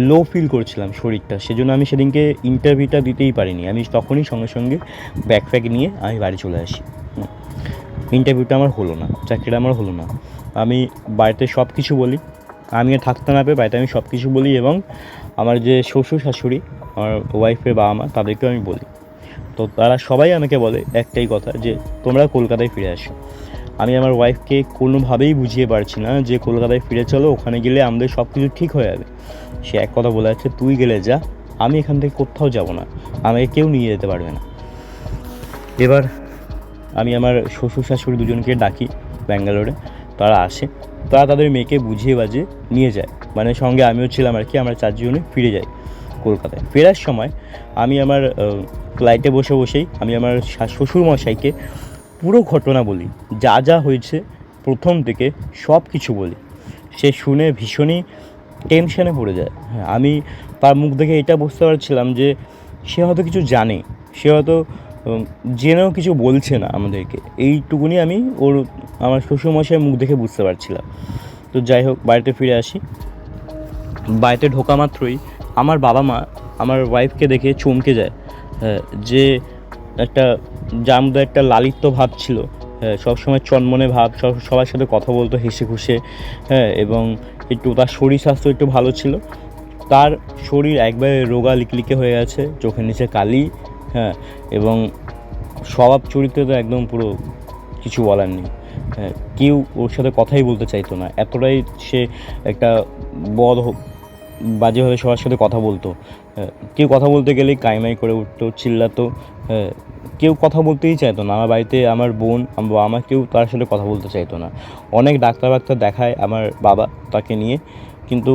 লো ফিল করছিলাম শরীরটা, সেজন্য আমি সেদিনকে ইন্টারভিউটা দিতেই পারিনি। আমি তখনই সঙ্গে সঙ্গে ব্যাগ ফ্যাগ নিয়ে আমি বাড়ি চলে আসি। ইন্টারভিউটা আমার হলো না, চাকরিটা আমার হলো না। আমি বাড়িতে সব কিছু বলি, আমি আর থাকতে না পেয়ে বাড়িতে আমি সব কিছু বলি, এবং আমার যে শ্বশুর শাশুড়ি, আমার ওয়াইফের বাবা মা, তাদেরকেও আমি বলি। তো তারা সবাই আমাকে বলে একটাই কথা, যে তোমরা কলকাতায় ফিরে আসো। আমি আমার ওয়াইফকে কোনোভাবেই বুঝিয়ে পারছি না যে কলকাতায় ফিরে চলো, ওখানে গেলে আমাদের সব কিছু ঠিক হয়ে যাবে। সে এক কথা বলে যাচ্ছে, তুই গেলে যা, আমি এখান থেকে কোথাও যাব না, আমাকে কেউ নিয়ে যেতে পারবে না। এবার আমি আমার শ্বশুর শাশুড়ি দুজনকে ডাকি ব্যাঙ্গালোরে, তারা আসে, তারা তাদের মেয়েকে বুঝিয়ে বাজিয়ে নিয়ে যায়, মানে সঙ্গে আমিও ছিলাম আর কি। আমরা চারজনে ফিরে যাই কলকাতায়। ফেরার সময় আমি আমার ফ্লাইটে বসেই আমি আমার শ্বশুরমশাইকে পুরো ঘটনা বলি, যা যা হয়েছে প্রথম থেকে সব কিছু বলি। সে শুনে ভীষণই টেনশনে পড়ে যায়। হ্যাঁ, আমি তার মুখ দেখে এটা বুঝতে পারছিলাম যে সে হয়তো কিছু জানে, সে হয়তো জেনেও কিছু বলছে না আমাদেরকে, এইটুকুনি আমি আমার শ্বশুরমশাইয়ের মুখ দেখে বুঝতে পারছিলাম। তো যাই হোক, বাড়িতে ফিরে আসি। বাড়িতে ঢোকা মাত্রই আমার বাবা মা আমার ওয়াইফকে দেখে চমকে যায়। যে একটা, যার মধ্যে একটা লালিত্য ভাব ছিল, সবসময় চনমনে ভাব, সবার সাথে কথা বলতো হেসে খুশে, হ্যাঁ, এবং একটু তার শরীর স্বাস্থ্য একটু ভালো ছিল। তার শরীর একবারে রোগা লিকলিকে হয়ে গেছে, চোখের নিচে কালি, হ্যাঁ, এবং স্বভাব চরিত্র তো একদম পুরো কিছু বলার নেই। হ্যাঁ, কেউ ওর সাথে কথাই বলতে চাইতো না, এতটাই সে একটা বাজেভাবে সবার সাথে কথা বলতো। কেউ কথা বলতে গেলেই কাইমাই করে উঠতো, চিল্লাতো। কেউ কথা বলতেই চাইতো না আমার বাড়িতে। আমার বোন, আমার বাবা মা, কেউ তার সাথে কথা বলতে চাইতো না। অনেক ডাক্তার দেখায় আমার বাবা তাকে নিয়ে, কিন্তু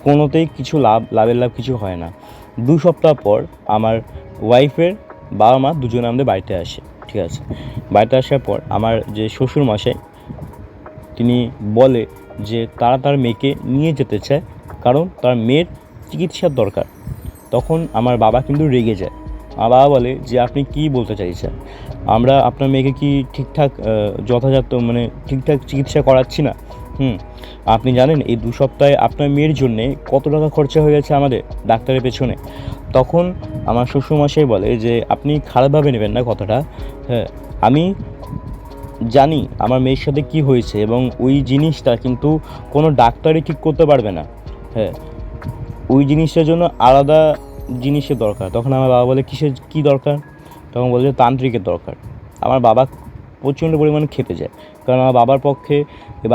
কোনোতেই কিছু লাভের লাভ কিছু হয় না। 2 সপ্তাহ পর আমার ওয়াইফের বাবা মা দুজনে আমাদের বাড়িতে আসে, ঠিক আছে। বাড়িতে আসার পর আমার যে শ্বশুর মশাই, তিনি বলে যে তার মেয়েকে নিয়ে যেতে চায়, কারণ তার মেয়ের চিকিৎসার দরকার। তখন আমার বাবা কিন্তু রেগে যায়। আমার বাবা বলে যে আপনি কী বলতে চাইছেন, আমরা আপনার মেয়েকে কি ঠিকঠাক যথাযথ মানে ঠিকঠাক চিকিৎসা করাচ্ছি না? আপনি জানেন এই 2 সপ্তাহে আপনার মেয়ের জন্যে কত টাকা খরচা হয়ে গেছে আমাদের ডাক্তারের পেছনে। তখন আমার শ্বশুরমশাই বলে যে আপনি খারাপভাবে নেবেন না কথাটা। হ্যাঁ, আমি জানি আমার মেয়ের সাথে কী হয়েছে, এবং ওই জিনিসটা কিন্তু কোনো ডাক্তারই ঠিক করতে পারবে না। হ্যাঁ, ওই জিনিসটার জন্য আলাদা জিনিসের দরকার। তখন আমার বাবা বলে কী দরকার? তখন বলে যে তান্ত্রিকের দরকার। আমার বাবা প্রচণ্ড পরিমাণে খেপে যায়, কারণ আমার বাবার পক্ষে,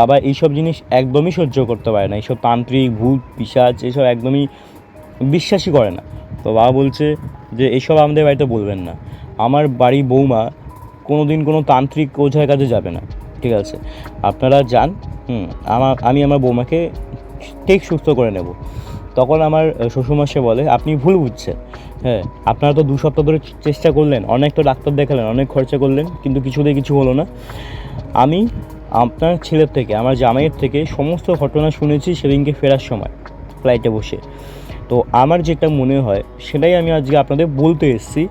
বাবা এইসব জিনিস একদমই সহ্য করতে পারে না। এইসব তান্ত্রিক, ভূত, পিশাচ এসব একদমই বিশ্বাসই করে না। তো বাবা বলছে যে এসব আমাদের বাড়িতে বলবেন না, আমার বাড়ির বৌমা কোনো দিন কোনো তান্ত্রিক ওঝার কাছে যাবে না, ঠিক আছে? আপনারা যান, আমি আমার বৌমাকে ঠিক সুস্থ করে নেব। তখন আমার শ্বশুরমশাই বলে আপনি ভুল বুঝছেন। হ্যাঁ, আপনারা তো 2 সপ্তাহ ধরে চেষ্টা করলেন, অনেক তো ডাক্তার দেখালেন, অনেক খরচা করলেন, কিন্তু কিছুতেই কিছু হলো না। আমি আপনার ছেলের থেকে, আমার জামাইয়ের থেকে সমস্ত ঘটনা শুনেছি সেদিনকে ফেরার সময় ফ্লাইটে বসে। তো আমার যেটা মনে হয় সেটাই আমি আজকে আপনাদের বলতে এসেছি,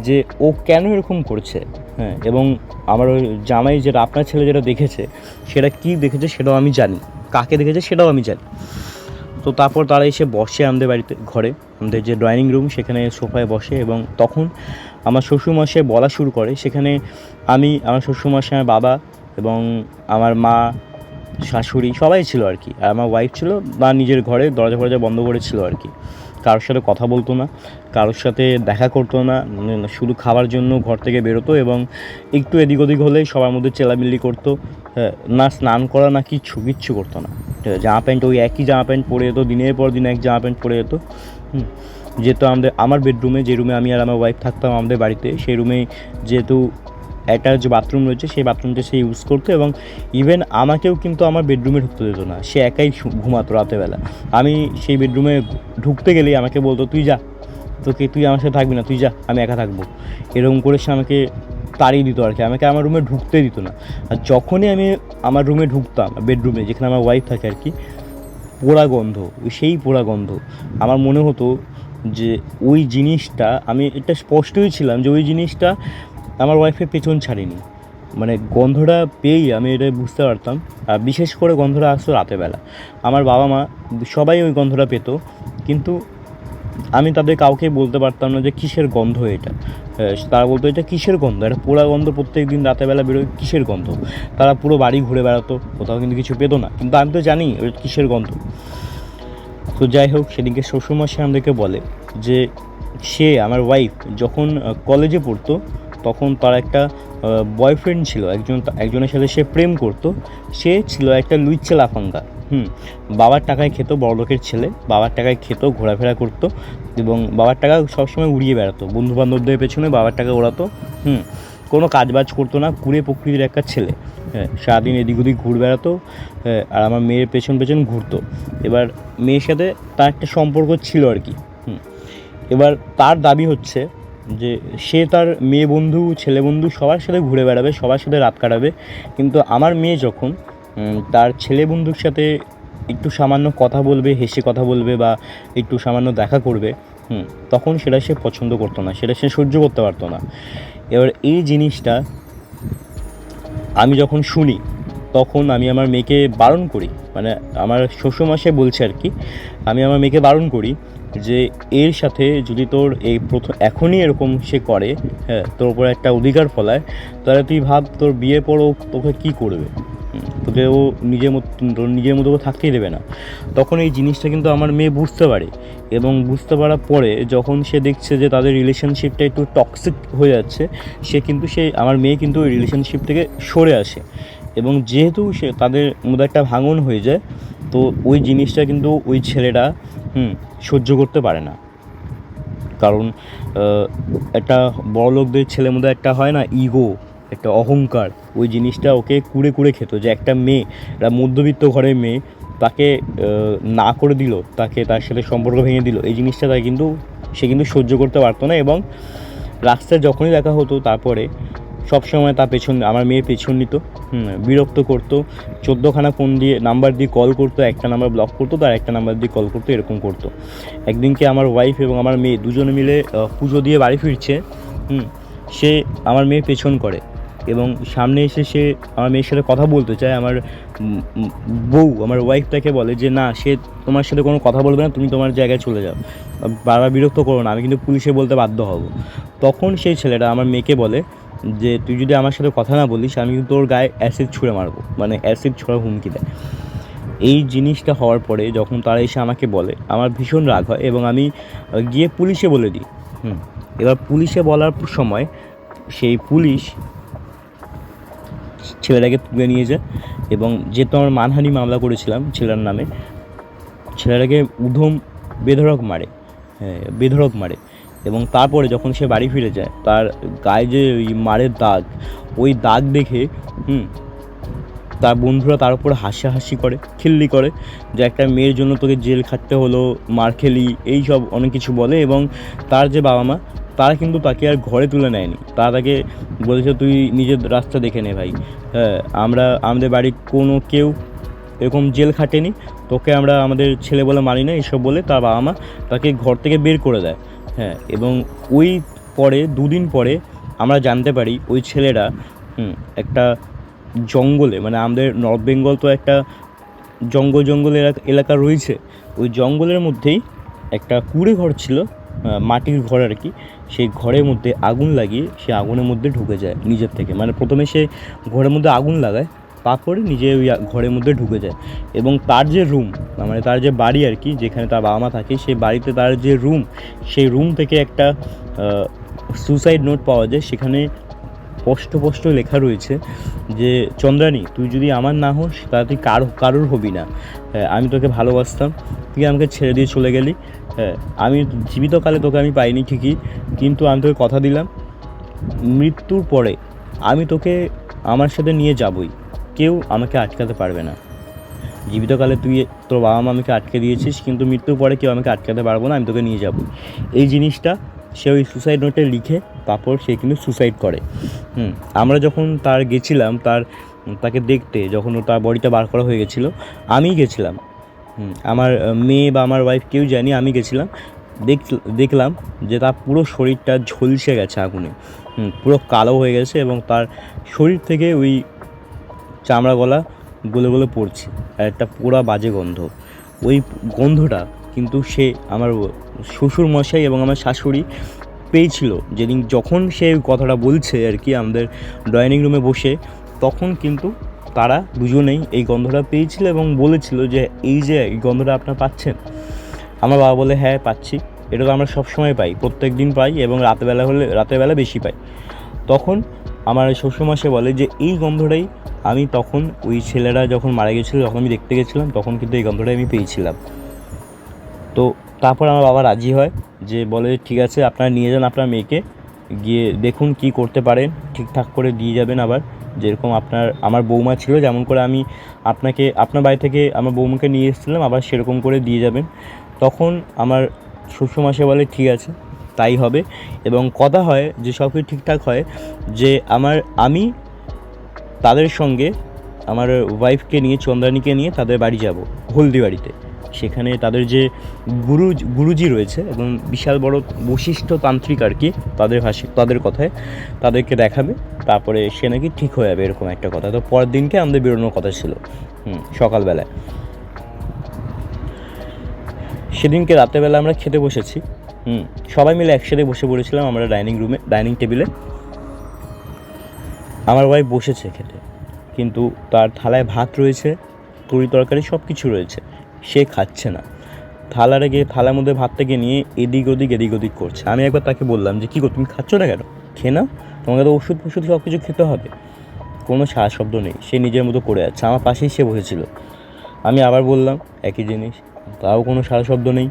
যে ও কেন এরকম করছে। হ্যাঁ, এবং আমার ওই জামাই যেটা, আপনার ছেলে যেটা দেখেছে, সেটা কী দেখেছে সেটাও আমি জানি, কাকে দেখেছে সেটাও আমি জানি। তো তারপর তারা এসে বসে আমাদের বাড়িতে, ঘরে আমাদের যে ড্রয়িং রুম, সেখানে সোফায় বসে, এবং তখন আমার শ্বশুরমশাই বলা শুরু করে। সেখানে আমি, আমার শ্বশুরমশাই, আমার বাবা এবং আমার মা, শাশুড়ি সবাই ছিল আর কি, আর আমার ওয়াইফ ছিল বা নিজের ঘরে দরজা ফরজা বন্ধ করে ছিল আর কি। কারোর সাথে কথা বলতো না, কারোর সাথে দেখা করতো না, শুধু খাওয়ার জন্য ঘর থেকে বেরোতো এবং একটু এদিক ওদিক হলেই সবার মধ্যে চেলামিল্লি করতো। না স্নান করা না কিচ্ছু করতো না। জামা প্যান্ট ওই একই জামা প্যান্ট পরে যেত, দিনের পর দিন এক জামা প্যান্ট পরে যেত। যেহেতু আমার বেডরুমে, যে রুমে আমি আর আমার ওয়াইফ থাকতাম আমাদের বাড়িতে, সেই রুমে যেহেতু অ্যাটাচ বাথরুম রয়েছে, সেই বাথরুমটা সে ইউজ করতো এবং ইভেন আমাকেও কিন্তু আমার বেডরুমে ঢুকতে দিত না। সে একাই ঘুমাতো রাতেরবেলা। আমি সেই বেডরুমে ঢুকতে গেলেই আমাকে বলতো, তুই যা, তুই আমার সাথে থাকবি না, তুই যা, আমি একা থাকবো। এরকম করে সে আমাকে তাড়িয়ে দিত আর কি, আমাকে আমার রুমে ঢুকতে দিত না। আর যখনই আমি আমার রুমে ঢুকতাম, বেডরুমে যেখানে আমার ওয়াইফ থাকে আর কি, পোড়া গন্ধ, সেই পোড়া গন্ধ। আমার মনে হতো যে ওই জিনিসটা, আমি এটা স্পষ্টই ছিলাম যে ওই জিনিসটা আমার ওয়াইফের পেছন ছাড়েনি। মানে গন্ধটা পেয়েই আমি এটা বুঝতে পারতাম। আর বিশেষ করে গন্ধটা আসতো রাতেরবেলা। আমার বাবা মা সবাই ওই গন্ধটা পেত, কিন্তু আমি তাদের কাউকে বলতে পারতাম না যে কিসের গন্ধ এটা। তারা বলতো এটা কিসের গন্ধ, এটা পোড়া গন্ধ প্রত্যেক দিন রাতেরবেলা বেরোয়, কিসের গন্ধ। তারা পুরো বাড়ি ঘুরে বেড়াতো, কোথাও কিন্তু কিছু পেতো না, কিন্তু আমি তো জানি ওটা কিসের গন্ধ। তো যাই হোক, সেদিনকে শ্বশুরমশাই আমাদেরকে বলে যে সে, আমার ওয়াইফ যখন কলেজে পড়তো তখন তার একটা বয়ফ্রেন্ড ছিল, একজনের সাথে সে প্রেম করতো। সে ছিল একটা লুইচ্চা লাফাঙ্গা। বাবার টাকায় খেত, বড়লোকের ছেলে, বাবার টাকায় খেত, ঘোরাফেরা করতো এবং বাবার টাকা সবসময় উড়িয়ে বেড়াতো, বন্ধুবান্ধবদের পেছনে বাবার টাকা ওড়াতো। কোনো কাজবাজ করতো না, কুড়ে প্রকৃতির একটা ছেলে। সারাদিন এদিক ওদিক ঘুরে বেড়াতো, আর আমার মেয়ের পেছন ঘুরতো। এবার মেয়ের সাথে তার একটা সম্পর্ক ছিল আর কি। এবার তার দাবি হচ্ছে যে সে তার মেয়ে বন্ধু, ছেলে বন্ধু সবার সাথে ঘুরে বেড়াবে, সবার সাথে রাত কাটাবে, কিন্তু আমার মেয়ে যখন তার ছেলে বন্ধুর সাথে একটু সামান্য কথা বলবে, হেসে কথা বলবে বা একটু সামান্য দেখা করবে, তখন সেটা সে পছন্দ করতো না, সেটা সে সহ্য করতে পারতো না। এবার এই জিনিসটা আমি যখন শুনি, তখন আমি আমার মেয়েকে বারণ করি, মানে আমার শ্বশুরমশাই বলছে আর কি, আমি আমার মেয়েকে বারণ করি যে এর সাথে যদি তোর এই এখনই এরকম সে করে, তোর উপরে একটা অধিকার ফলায়, তাহলে তুই ভাব তোর বিয়ের পরও তোকে কী করবে। তোকে ও নিজের মতো থাকতেই দেবে না। তখন এই জিনিসটা কিন্তু আমার মেয়ে বুঝতে পারে, এবং বুঝতে পারার পরে যখন সে দেখছে যে তাদের রিলেশনশিপটা একটু টক্সিক হয়ে যাচ্ছে, আমার মেয়ে কিন্তু ওই রিলেশনশিপ থেকে সরে আসে। এবং যেহেতু তাদের মধ্যে একটা ভাঙন হয়ে যায়, তো ওই জিনিসটা কিন্তু ওই ছেলেটা সহ্য করতে পারে না। কারণ একটা বড় লোকদের ছেলের মধ্যে একটা হয় না, ইগো, একটা অহংকার, ওই জিনিসটা ওকে কুড়ে খেত যে একটা মেয়ে, একটা মধ্যবিত্ত ঘরের মেয়ে, তাকে না করে দিল, তার সাথে সম্পর্ক ভেঙে দিল। এই জিনিসটা সে কিন্তু সহ্য করতে পারতো না। এবং রাস্তায় যখনই দেখা হতো, তারপরে সবসময় আমার মেয়ের পেছন নিত, বিরক্ত করতো, 14খানা ফোন দিয়ে নাম্বার দিয়ে কল করতো, একটা নাম্বার ব্লক করতো, তার একটা নাম্বার দিয়ে কল করতো, এরকম করতো। একদিনকে আমার ওয়াইফ এবং আমার মেয়ে দুজনে মিলে পুজো দিয়ে বাড়ি ফিরছে, সে আমার মেয়ের পেছন করে এবং সামনে এসে সে আমার মেয়ের সাথে কথা বলতে চায়। আমার আমার ওয়াইফ তাকে বলে যে না, সে তোমার সাথে কোনো কথা বলবে না, তুমি তোমার জায়গায় চলে যাও, বারবার বিরক্ত করো না, আমি কিন্তু পুলিশে বলতে বাধ্য হব। তখন সেই ছেলেটা আমার মেয়েকে বলে যে তুই যদি আমার সাথে কথা না বলিস, আমি কিন্তু তোর গায়ে অ্যাসিড ছুঁড়ে মারবো, মানে অ্যাসিড ছোড়ার হুমকি দেয়। এই জিনিসটা হওয়ার পরে যখন তারা এসে আমাকে বলে, আমার ভীষণ রাগ হয় এবং আমি গিয়ে পুলিশে বলে দিই। এবার পুলিশে বলার সময় সেই পুলিশ ছেলেটাকে তুলে নিয়ে যায় এবং যেহেতু আমার মানহানি মামলা করেছিলাম ছেলের নামে, ছেলেটাকে বেধড়ক মারে। এবং তারপরে যখন সে বাড়ি ফিরে যায়, তার গায়ে যে ওই মারের দাগ, ওই দাগ দেখে তার বন্ধুরা তার উপরে হাসাহাসি করে, খিল্লি করে যে একটা মেয়ের জন্য তোকে জেল খাটতে হলো, মার খেলি, এই সব অনেক কিছু বলে। এবং তার যে বাবা মা, তারা কিন্তু তাকে আর ঘরে তুলে নেয়নি, তারা তাকে বলেছে তুই নিজের রাস্তা দেখে নে ভাই, আমাদের বাড়ির কোনো কেউ এরকম জেল খাটেনি, তোকে আমরা আমাদের ছেলে বলে মানি না, এইসব বলে তার বাবা মা তাকে ঘর থেকে বের করে দেয়। এবং ওই পরে 2 দিন পরে আমরা জানতে পারি ওই ছেলেরা একটা জঙ্গলে, মানে আমাদের নর্থ বেঙ্গল তো একটা জঙ্গল এলাকা রয়েছে, ওই জঙ্গলের মধ্যেই একটা কুঁড়ে ঘর ছিল, মাটির ঘর আর কি। সেই ঘরের মধ্যে আগুন লাগিয়ে সে আগুনের মধ্যে ঢুকে যায় নিজের থেকে। মানে প্রথমে সে ঘরের মধ্যে আগুন লাগায়, তারপরে নিজে ওই ঘরের মধ্যে ঢুকে যায়। এবং তার যে রুম, মানে তার যে বাড়ি আর কি, যেখানে তার বাবা মা থাকে, সেই বাড়িতে তার যে রুম, সেই রুম থেকে একটা সুসাইড নোট পাওয়া যায়। সেখানে স্পষ্ট স্পষ্ট লেখা রয়েছে যে চন্দ্রানী, তুই যদি আমার না হোস তাহলে তুই কারোর হবি না। আমি তোকে ভালোবাসতাম, তুই আমাকে ছেড়ে দিয়ে চলে গেলি। আমি জীবিতকালে তোকে আমি পাইনি ঠিকই, কিন্তু আমি তোকে কথা দিলাম মৃত্যুর পরে আমি তোকে আমার সাথে নিয়ে যাবই, কেউ আমাকে আটকাতে পারবে না। জীবিতকালে তুই তোর বাবা মা আমাকে আটকে দিয়েছিস, কিন্তু মৃত্যুর পরে কেউ আমাকে আটকাতে পারবো না, আমি তোকে নিয়ে যাবো। এই জিনিসটা সে ওই সুসাইড নোটে লিখে তারপর সে কিন্তু সুসাইড করে। আমরা যখন গেছিলাম তাকে দেখতে, যখন তার বডিটা বার করা হয়ে গেছিলো, আমিই গেছিলাম। আমার মেয়ে বা আমার ওয়াইফ কেউ জানি, আমি গেছিলাম। দেখলাম যে তার পুরো শরীরটা ঝলসে গেছে আগুনে, পুরো কালো হয়ে গেছে এবং তার শরীর থেকে ওই চামড়া গলা গলে গলে পড়ছে, আর একটা পুরা বাজে গন্ধ। ওই গন্ধটা কিন্তু সে আমার শ্বশুর মশাই এবং আমার শাশুড়ি পেয়েছিল যেদিন, যখন সে কথাটা বলছে আর কি আমাদের ডাইনিং রুমে বসে, তখন কিন্তু তারা দুজনেই এই গন্ধটা পেয়েছিল এবং বলেছিল যে এই যে এই গন্ধটা আপনারা পাচ্ছেন। আমার বাবা বলে হ্যাঁ পাচ্ছি, এটা তো আমরা সবসময় পাই, প্রত্যেক দিন পাই এবং রাতের বেলা বেশি পাই। তখন আমার শ্বশুরমশাই বলে যে এই গন্ধটাই আমি তখন ওই ছেলেরা যখন মারা গেছিলো, যখন আমি দেখতে গেছিলাম, তখন কিন্তু এই গন্ধটাই আমি পেয়েছিলাম। তো তারপর আমার বাবা রাজি হয়, যে বলে ঠিক আছে আপনারা নিয়ে যান আপনার মেয়েকে, গিয়ে দেখুন কি করতে পারেন, ঠিকঠাক করে দিয়ে যাবেন। আবার যেরকম আমার বৌমা ছিল, যেমন করে আমি আপনার বাড়ি থেকে আমার বৌমাকে নিয়ে এসেছিলাম, আবার সেরকম করে দিয়ে যাবেন। তখন আমার শ্বশুরমশাই বলে ঠিক আছে তাই হবে, এবং কথা হয় যে সব কিছু ঠিকঠাক হয়, যে আমি তাদের সঙ্গে আমার ওয়াইফকে নিয়ে, চন্দ্রানীকে নিয়ে তাদের বাড়ি যাব, হলদিবাড়িতে। সেখানে তাদের যে গুরুজি রয়েছে এবং বিশাল বড় বশিষ্ঠ তান্ত্রিক আর কি, তাদের কথায় তাদেরকে দেখাবে, তারপরে সে নাকি ঠিক হয়ে যাবে, এরকম একটা কথা। তো পরের দিনকে আমাদের বেরোনোর কথা ছিল সকালবেলায়। সেদিনকে রাতেরবেলা আমরা খেতে বসেছি, সবাই মিলে একসাথে বসে পড়েছিলাম আমরা ডাইনিং টেবিলে। আমার ওয়াইফ বসেছে খেতে, কিন্তু তার থালায় ভাত রয়েছে, তরি তরকারি সব কিছু রয়েছে, সে খাচ্ছে না। থালার মধ্যে ভাতটাকে নিয়ে এদিক ওদিক করছে। আমি একবার তাকে বললাম যে কী গো, তুমি খাচ্ছ না কেন? খেয়ে নাও, তোমাকে তো ওষুধ সব কিছু খেতে হবে। কোনো সারা শব্দ নেই, সে নিজের মতো করে যাচ্ছে। আমার পাশেই সে বসেছিল। আমি আবার বললাম একই জিনিস, তাও কোনো সারা শব্দ নেই।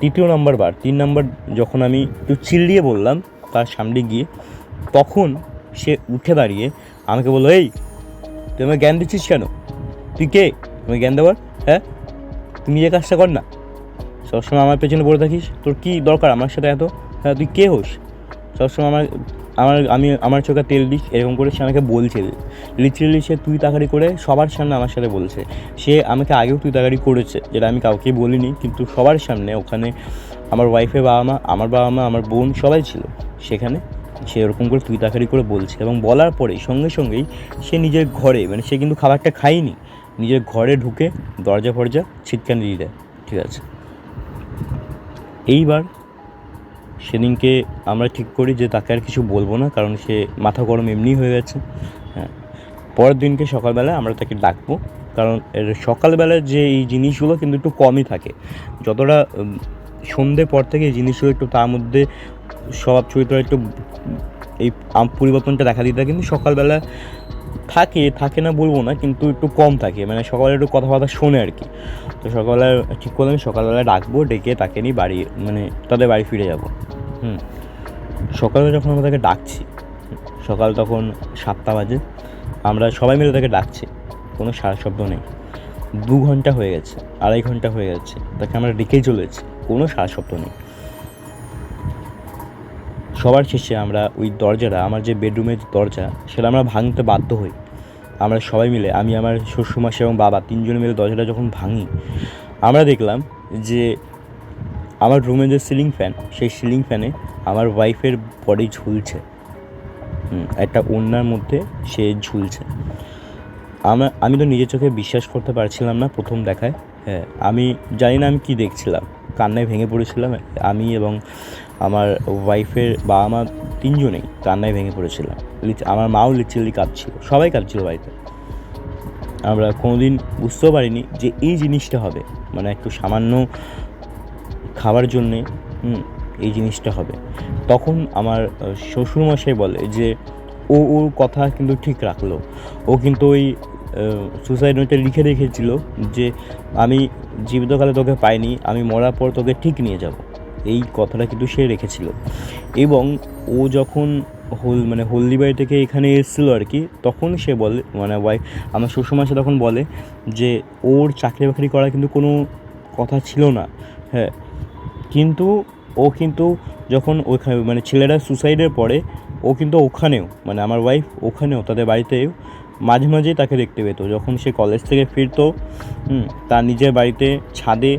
3 নাম্বার যখন আমি একটু চিল্লিয়ে বললাম তার সামনে গিয়ে, তখন সে উঠে দাঁড়িয়ে আমাকে বললো, এই তুই আমাকে জ্ঞান দিচ্ছিস কেন? তুই কে তুমি জ্ঞান দেওয়ার? হ্যাঁ, তুই নিজের কাজটা কর না, সবসময় আমার পেছনে পড়ে থাকিস, তোর কী দরকার আমার সাথে এত? হ্যাঁ, তুই কে হোস? সবসময় আমার চোখে তেল দিস, এরকম করে সে আমাকে বলছে। লিটারেলি সে তুই তাকারি করে সবার সামনে আমার সাথে বলছে। সে আমাকে আগেও তুই তাকারি করেছে, যেটা আমি কাউকে বলিনি, কিন্তু সবার সামনে ওখানে আমার ওয়াইফের বাবা মা, আমার বোন সবাই ছিল সেখানে। সে এরকম করে তুই তাকারি করে বলছে, এবং বলার পরে সঙ্গেই সে নিজের ঘরে, মানে সে কিন্তু খাবারটা খায়নি, নিজের ঘরে ঢুকে দরজা ফরজা ছিটকানি দিয়ে দেয়। ঠিক আছে, এইবার সেদিনকে আমরা ঠিক করি যে তাকে আর কিছু বলবো না, কারণ সে মাথা গরম এমনি হয়ে গেছে। হ্যাঁ, পরের দিনকে সকালবেলা আমরা তাকে ডাকবো, কারণ সকালবেলার যে এই জিনিসগুলো কিন্তু একটু কমই থাকে। যতটা সন্ধ্যে পর থেকে এই জিনিসগুলো একটু তার মধ্যে স্বভাব চরিত্র একটু এই পরিবর্তনটা দেখা দিতে, কিন্তু সকালবেলা থাকে না বলবো না, কিন্তু একটু কম থাকে, মানে সকালে একটু কথাবার্তা শোনে আর কি। তো সকালবেলা ঠিক করলাম সকালবেলা ডাকবো, ডেকে তাকে নিয়ে তাদের বাড়ি ফিরে যাব। সকালে যখন আমরা তাকে ডাকছি, সকাল তখন 7টা বাজে, আমরা সবাই মিলে তাকে ডাকছি, কোনো সারা শব্দ নেই। 2 ঘন্টা হয়ে গেছে, 2.5 ঘন্টা হয়ে যাচ্ছে, তাকে আমরা ডেকেই চলেছি, কোনো সারা শব্দ নেই। সবার শেষে আমরা ওই দরজাটা, আমার যে বেডরুমের দরজা, সেটা আমরা ভাঙতে বাধ্য হই। আমরা সবাই মিলে, আমি, আমার শ্বশুরমশাই এবং বাবা, 3 জন মিলে দরজাটা যখন ভাঙি, আমরা দেখলাম যে আমার রুমে যে সিলিং ফ্যান, সেই সিলিং ফ্যানে আমার ওয়াইফের বডি ঝুলছে, একটা ওড়নার মধ্যে সে ঝুলছে। আমি তো নিজের চোখে বিশ্বাস করতে পারছিলাম না প্রথম দেখায়। হ্যাঁ, আমি জানি না আমি কী দেখছিলাম, কান্নায় ভেঙে পড়েছিলাম। আমি এবং আমার ওয়াইফের বাবা মা 3 জনেই কান্নায় ভেঙে পড়েছিলাম। আমার মাও লিটারেলি কাঁদছিল, সবাই কাঁদছিল বাড়িতে। আমরা কোনোদিন বুঝতেও পারিনি যে এই জিনিসটা হবে, মানে একটু সামান্য খাবার জন্যে এই জিনিসটা হবে। তখন আমার শ্বশুরমশাই বলে যে ওর কথা কিন্তু ঠিক রাখলো। ও কিন্তু ওই সুসাইড নোটে লিখে রেখেছিল যে আমি জীবিতকালে তোকে পাইনি, আমি মরার পর তোকে ঠিক নিয়ে যাব। এই কথাটা কিন্তু সে রেখেছিল। এবং ও যখন হলদিবাড়ি থেকে এখানে এসেছিলো আর কি, তখন সে বলে, মানে আমার শ্বশুরমশাই তখন বলে যে ওর চাকরি বাকরি করা কিন্তু কোনো কথা ছিল না, হ্যাঁ। কিন্তু ও কিন্তু যখন ওখানে মানে ছেলেরা সুসাইডের পরে ও কিন্তু ওখানেও, মানে আমার ওয়াইফ ওখানেও তাদের বাড়িতেও মাঝে মাঝেই তাকে দেখতে পেত। যখন সে কলেজ থেকে ফিরতো, তার নিজের বাড়িতে ছাদে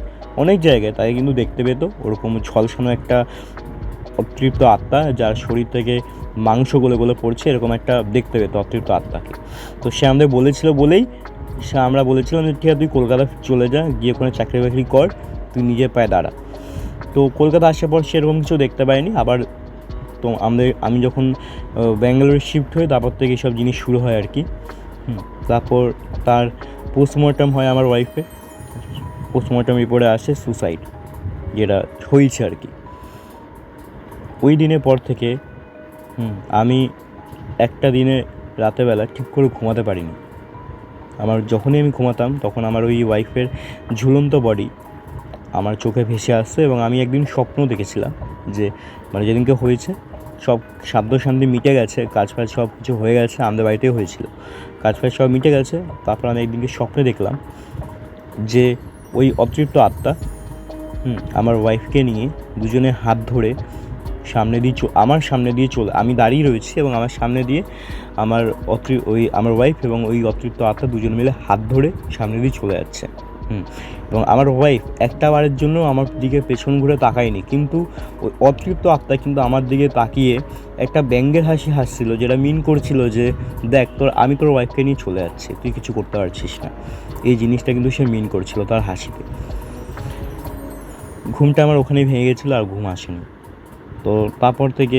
অনেক জায়গায় তাকে কিন্তু দেখতে পেত ওরকম ঝলসানো একটা অতৃপ্ত আত্মা, যার শরীর থেকে মাংস গলে গলে পড়ছে, এরকম একটা দেখতে পেত অতৃপ্ত আত্মাকে। তো সে আমাদের বলেছিল বলেই আমরা বলেছিলাম যে ঠিক আছে তুই কলকাতা চলে যা, গিয়ে ওখানে চাকরি বাকরি কর, তুই নিজের পায়ে দাঁড়া। তো কলকাতা আসার পর সেরকম কিছু দেখতে পাইনি। আবার তো আমি যখন ব্যাঙ্গালোরে শিফট হই, তারপর থেকে সব জিনিস শুরু হয় আর কি। তারপর তার পোস্টমর্টম হয় আমার ওয়াইফে। পোস্টমর্টম রিপোর্টে আসে সুসাইড, যেটা হয়েছে আর কি। ওই দিনের পর থেকে আমি একটা দিনে রাতেরবেলা ঠিক করে ঘুমাতে পারিনি। যখনই আমি ঘুমাতাম তখন আমার ওই ওয়াইফের ঝুলন্ত বডি আমার চোখে ভেসে আসছে। এবং আমি একদিন স্বপ্ন দেখেছিলাম যে মানে যেদিনকে হয়েছে সব শান্তি মিটে গেছে, কাজ ফাজ সব কিছু হয়ে গেছে, আমাদের বাড়িতেও হয়েছিল, কাজ ফাজ সব মিটে গেছে। তারপর আমি একদিনকে স্বপ্নে দেখলাম যে ওই অতৃপ্ত আত্মা আমার ওয়াইফকে নিয়ে দুজনে হাত ধরে আমার সামনে দিয়ে আমি দাঁড়িয়ে রয়েছি এবং আমার সামনে দিয়ে আমার ওয়াইফ এবং ওই অতৃপ্ত আত্মা দুজন মিলে হাত ধরে সামনে দিয়ে চলে যাচ্ছে। এবং আমার ওয়াইফ একটা বারের জন্য আমার দিকে পেছন ঘুরে তাকায়নি, কিন্তু ওই অতৃপ্ত আত্মা কিন্তু আমার দিকে তাকিয়ে একটা ব্যঙ্গের হাসি হাসছিল, যেটা মিন করছিল যে দেখ আমি তোর ওয়াইফকে নিয়ে চলে যাচ্ছি, তুই কিছু করতে পারছিস না। এই জিনিসটা কিন্তু সে মিন করছিল তার হাসিতে। ঘুমটা আমার ওখানেই ভেঙে গেছিলো, আর ঘুম আসেনি। তো তারপর থেকে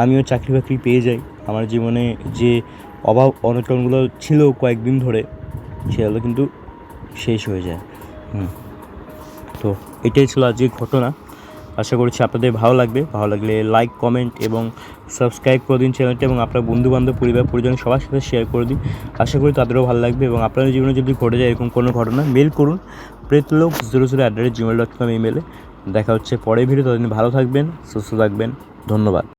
আমিও চাকরি বাকরি পেয়ে যাই। আমার জীবনে যে অভাব অনটনগুলো ছিল কয়েকদিন ধরে, সেগুলো কিন্তু শেষ হয়ে যায়। তো এটাই ছিল আজকের ঘটনা। আশা করছি আপনাদের ভালো লাগলে লাইক, কমেন্ট এবং সাবস্ক্রাইব করে দিন চ্যানেলটা, এবং আপনার বন্ধুবান্ধব, পরিবার পরিজন সবার সাথে শেয়ার করে দিন। আশা করি তাদেরও ভালো লাগবে। এবং আপনাদের জীবনে যদি ঘটে যায় এরকম কোনো ঘটনা, মেল করুন pretlok00@gmail.com ইমেলে। দেখা হচ্ছে পরের ভিডিও। ততদিন ভালো থাকবেন, সুস্থ থাকবেন। ধন্যবাদ।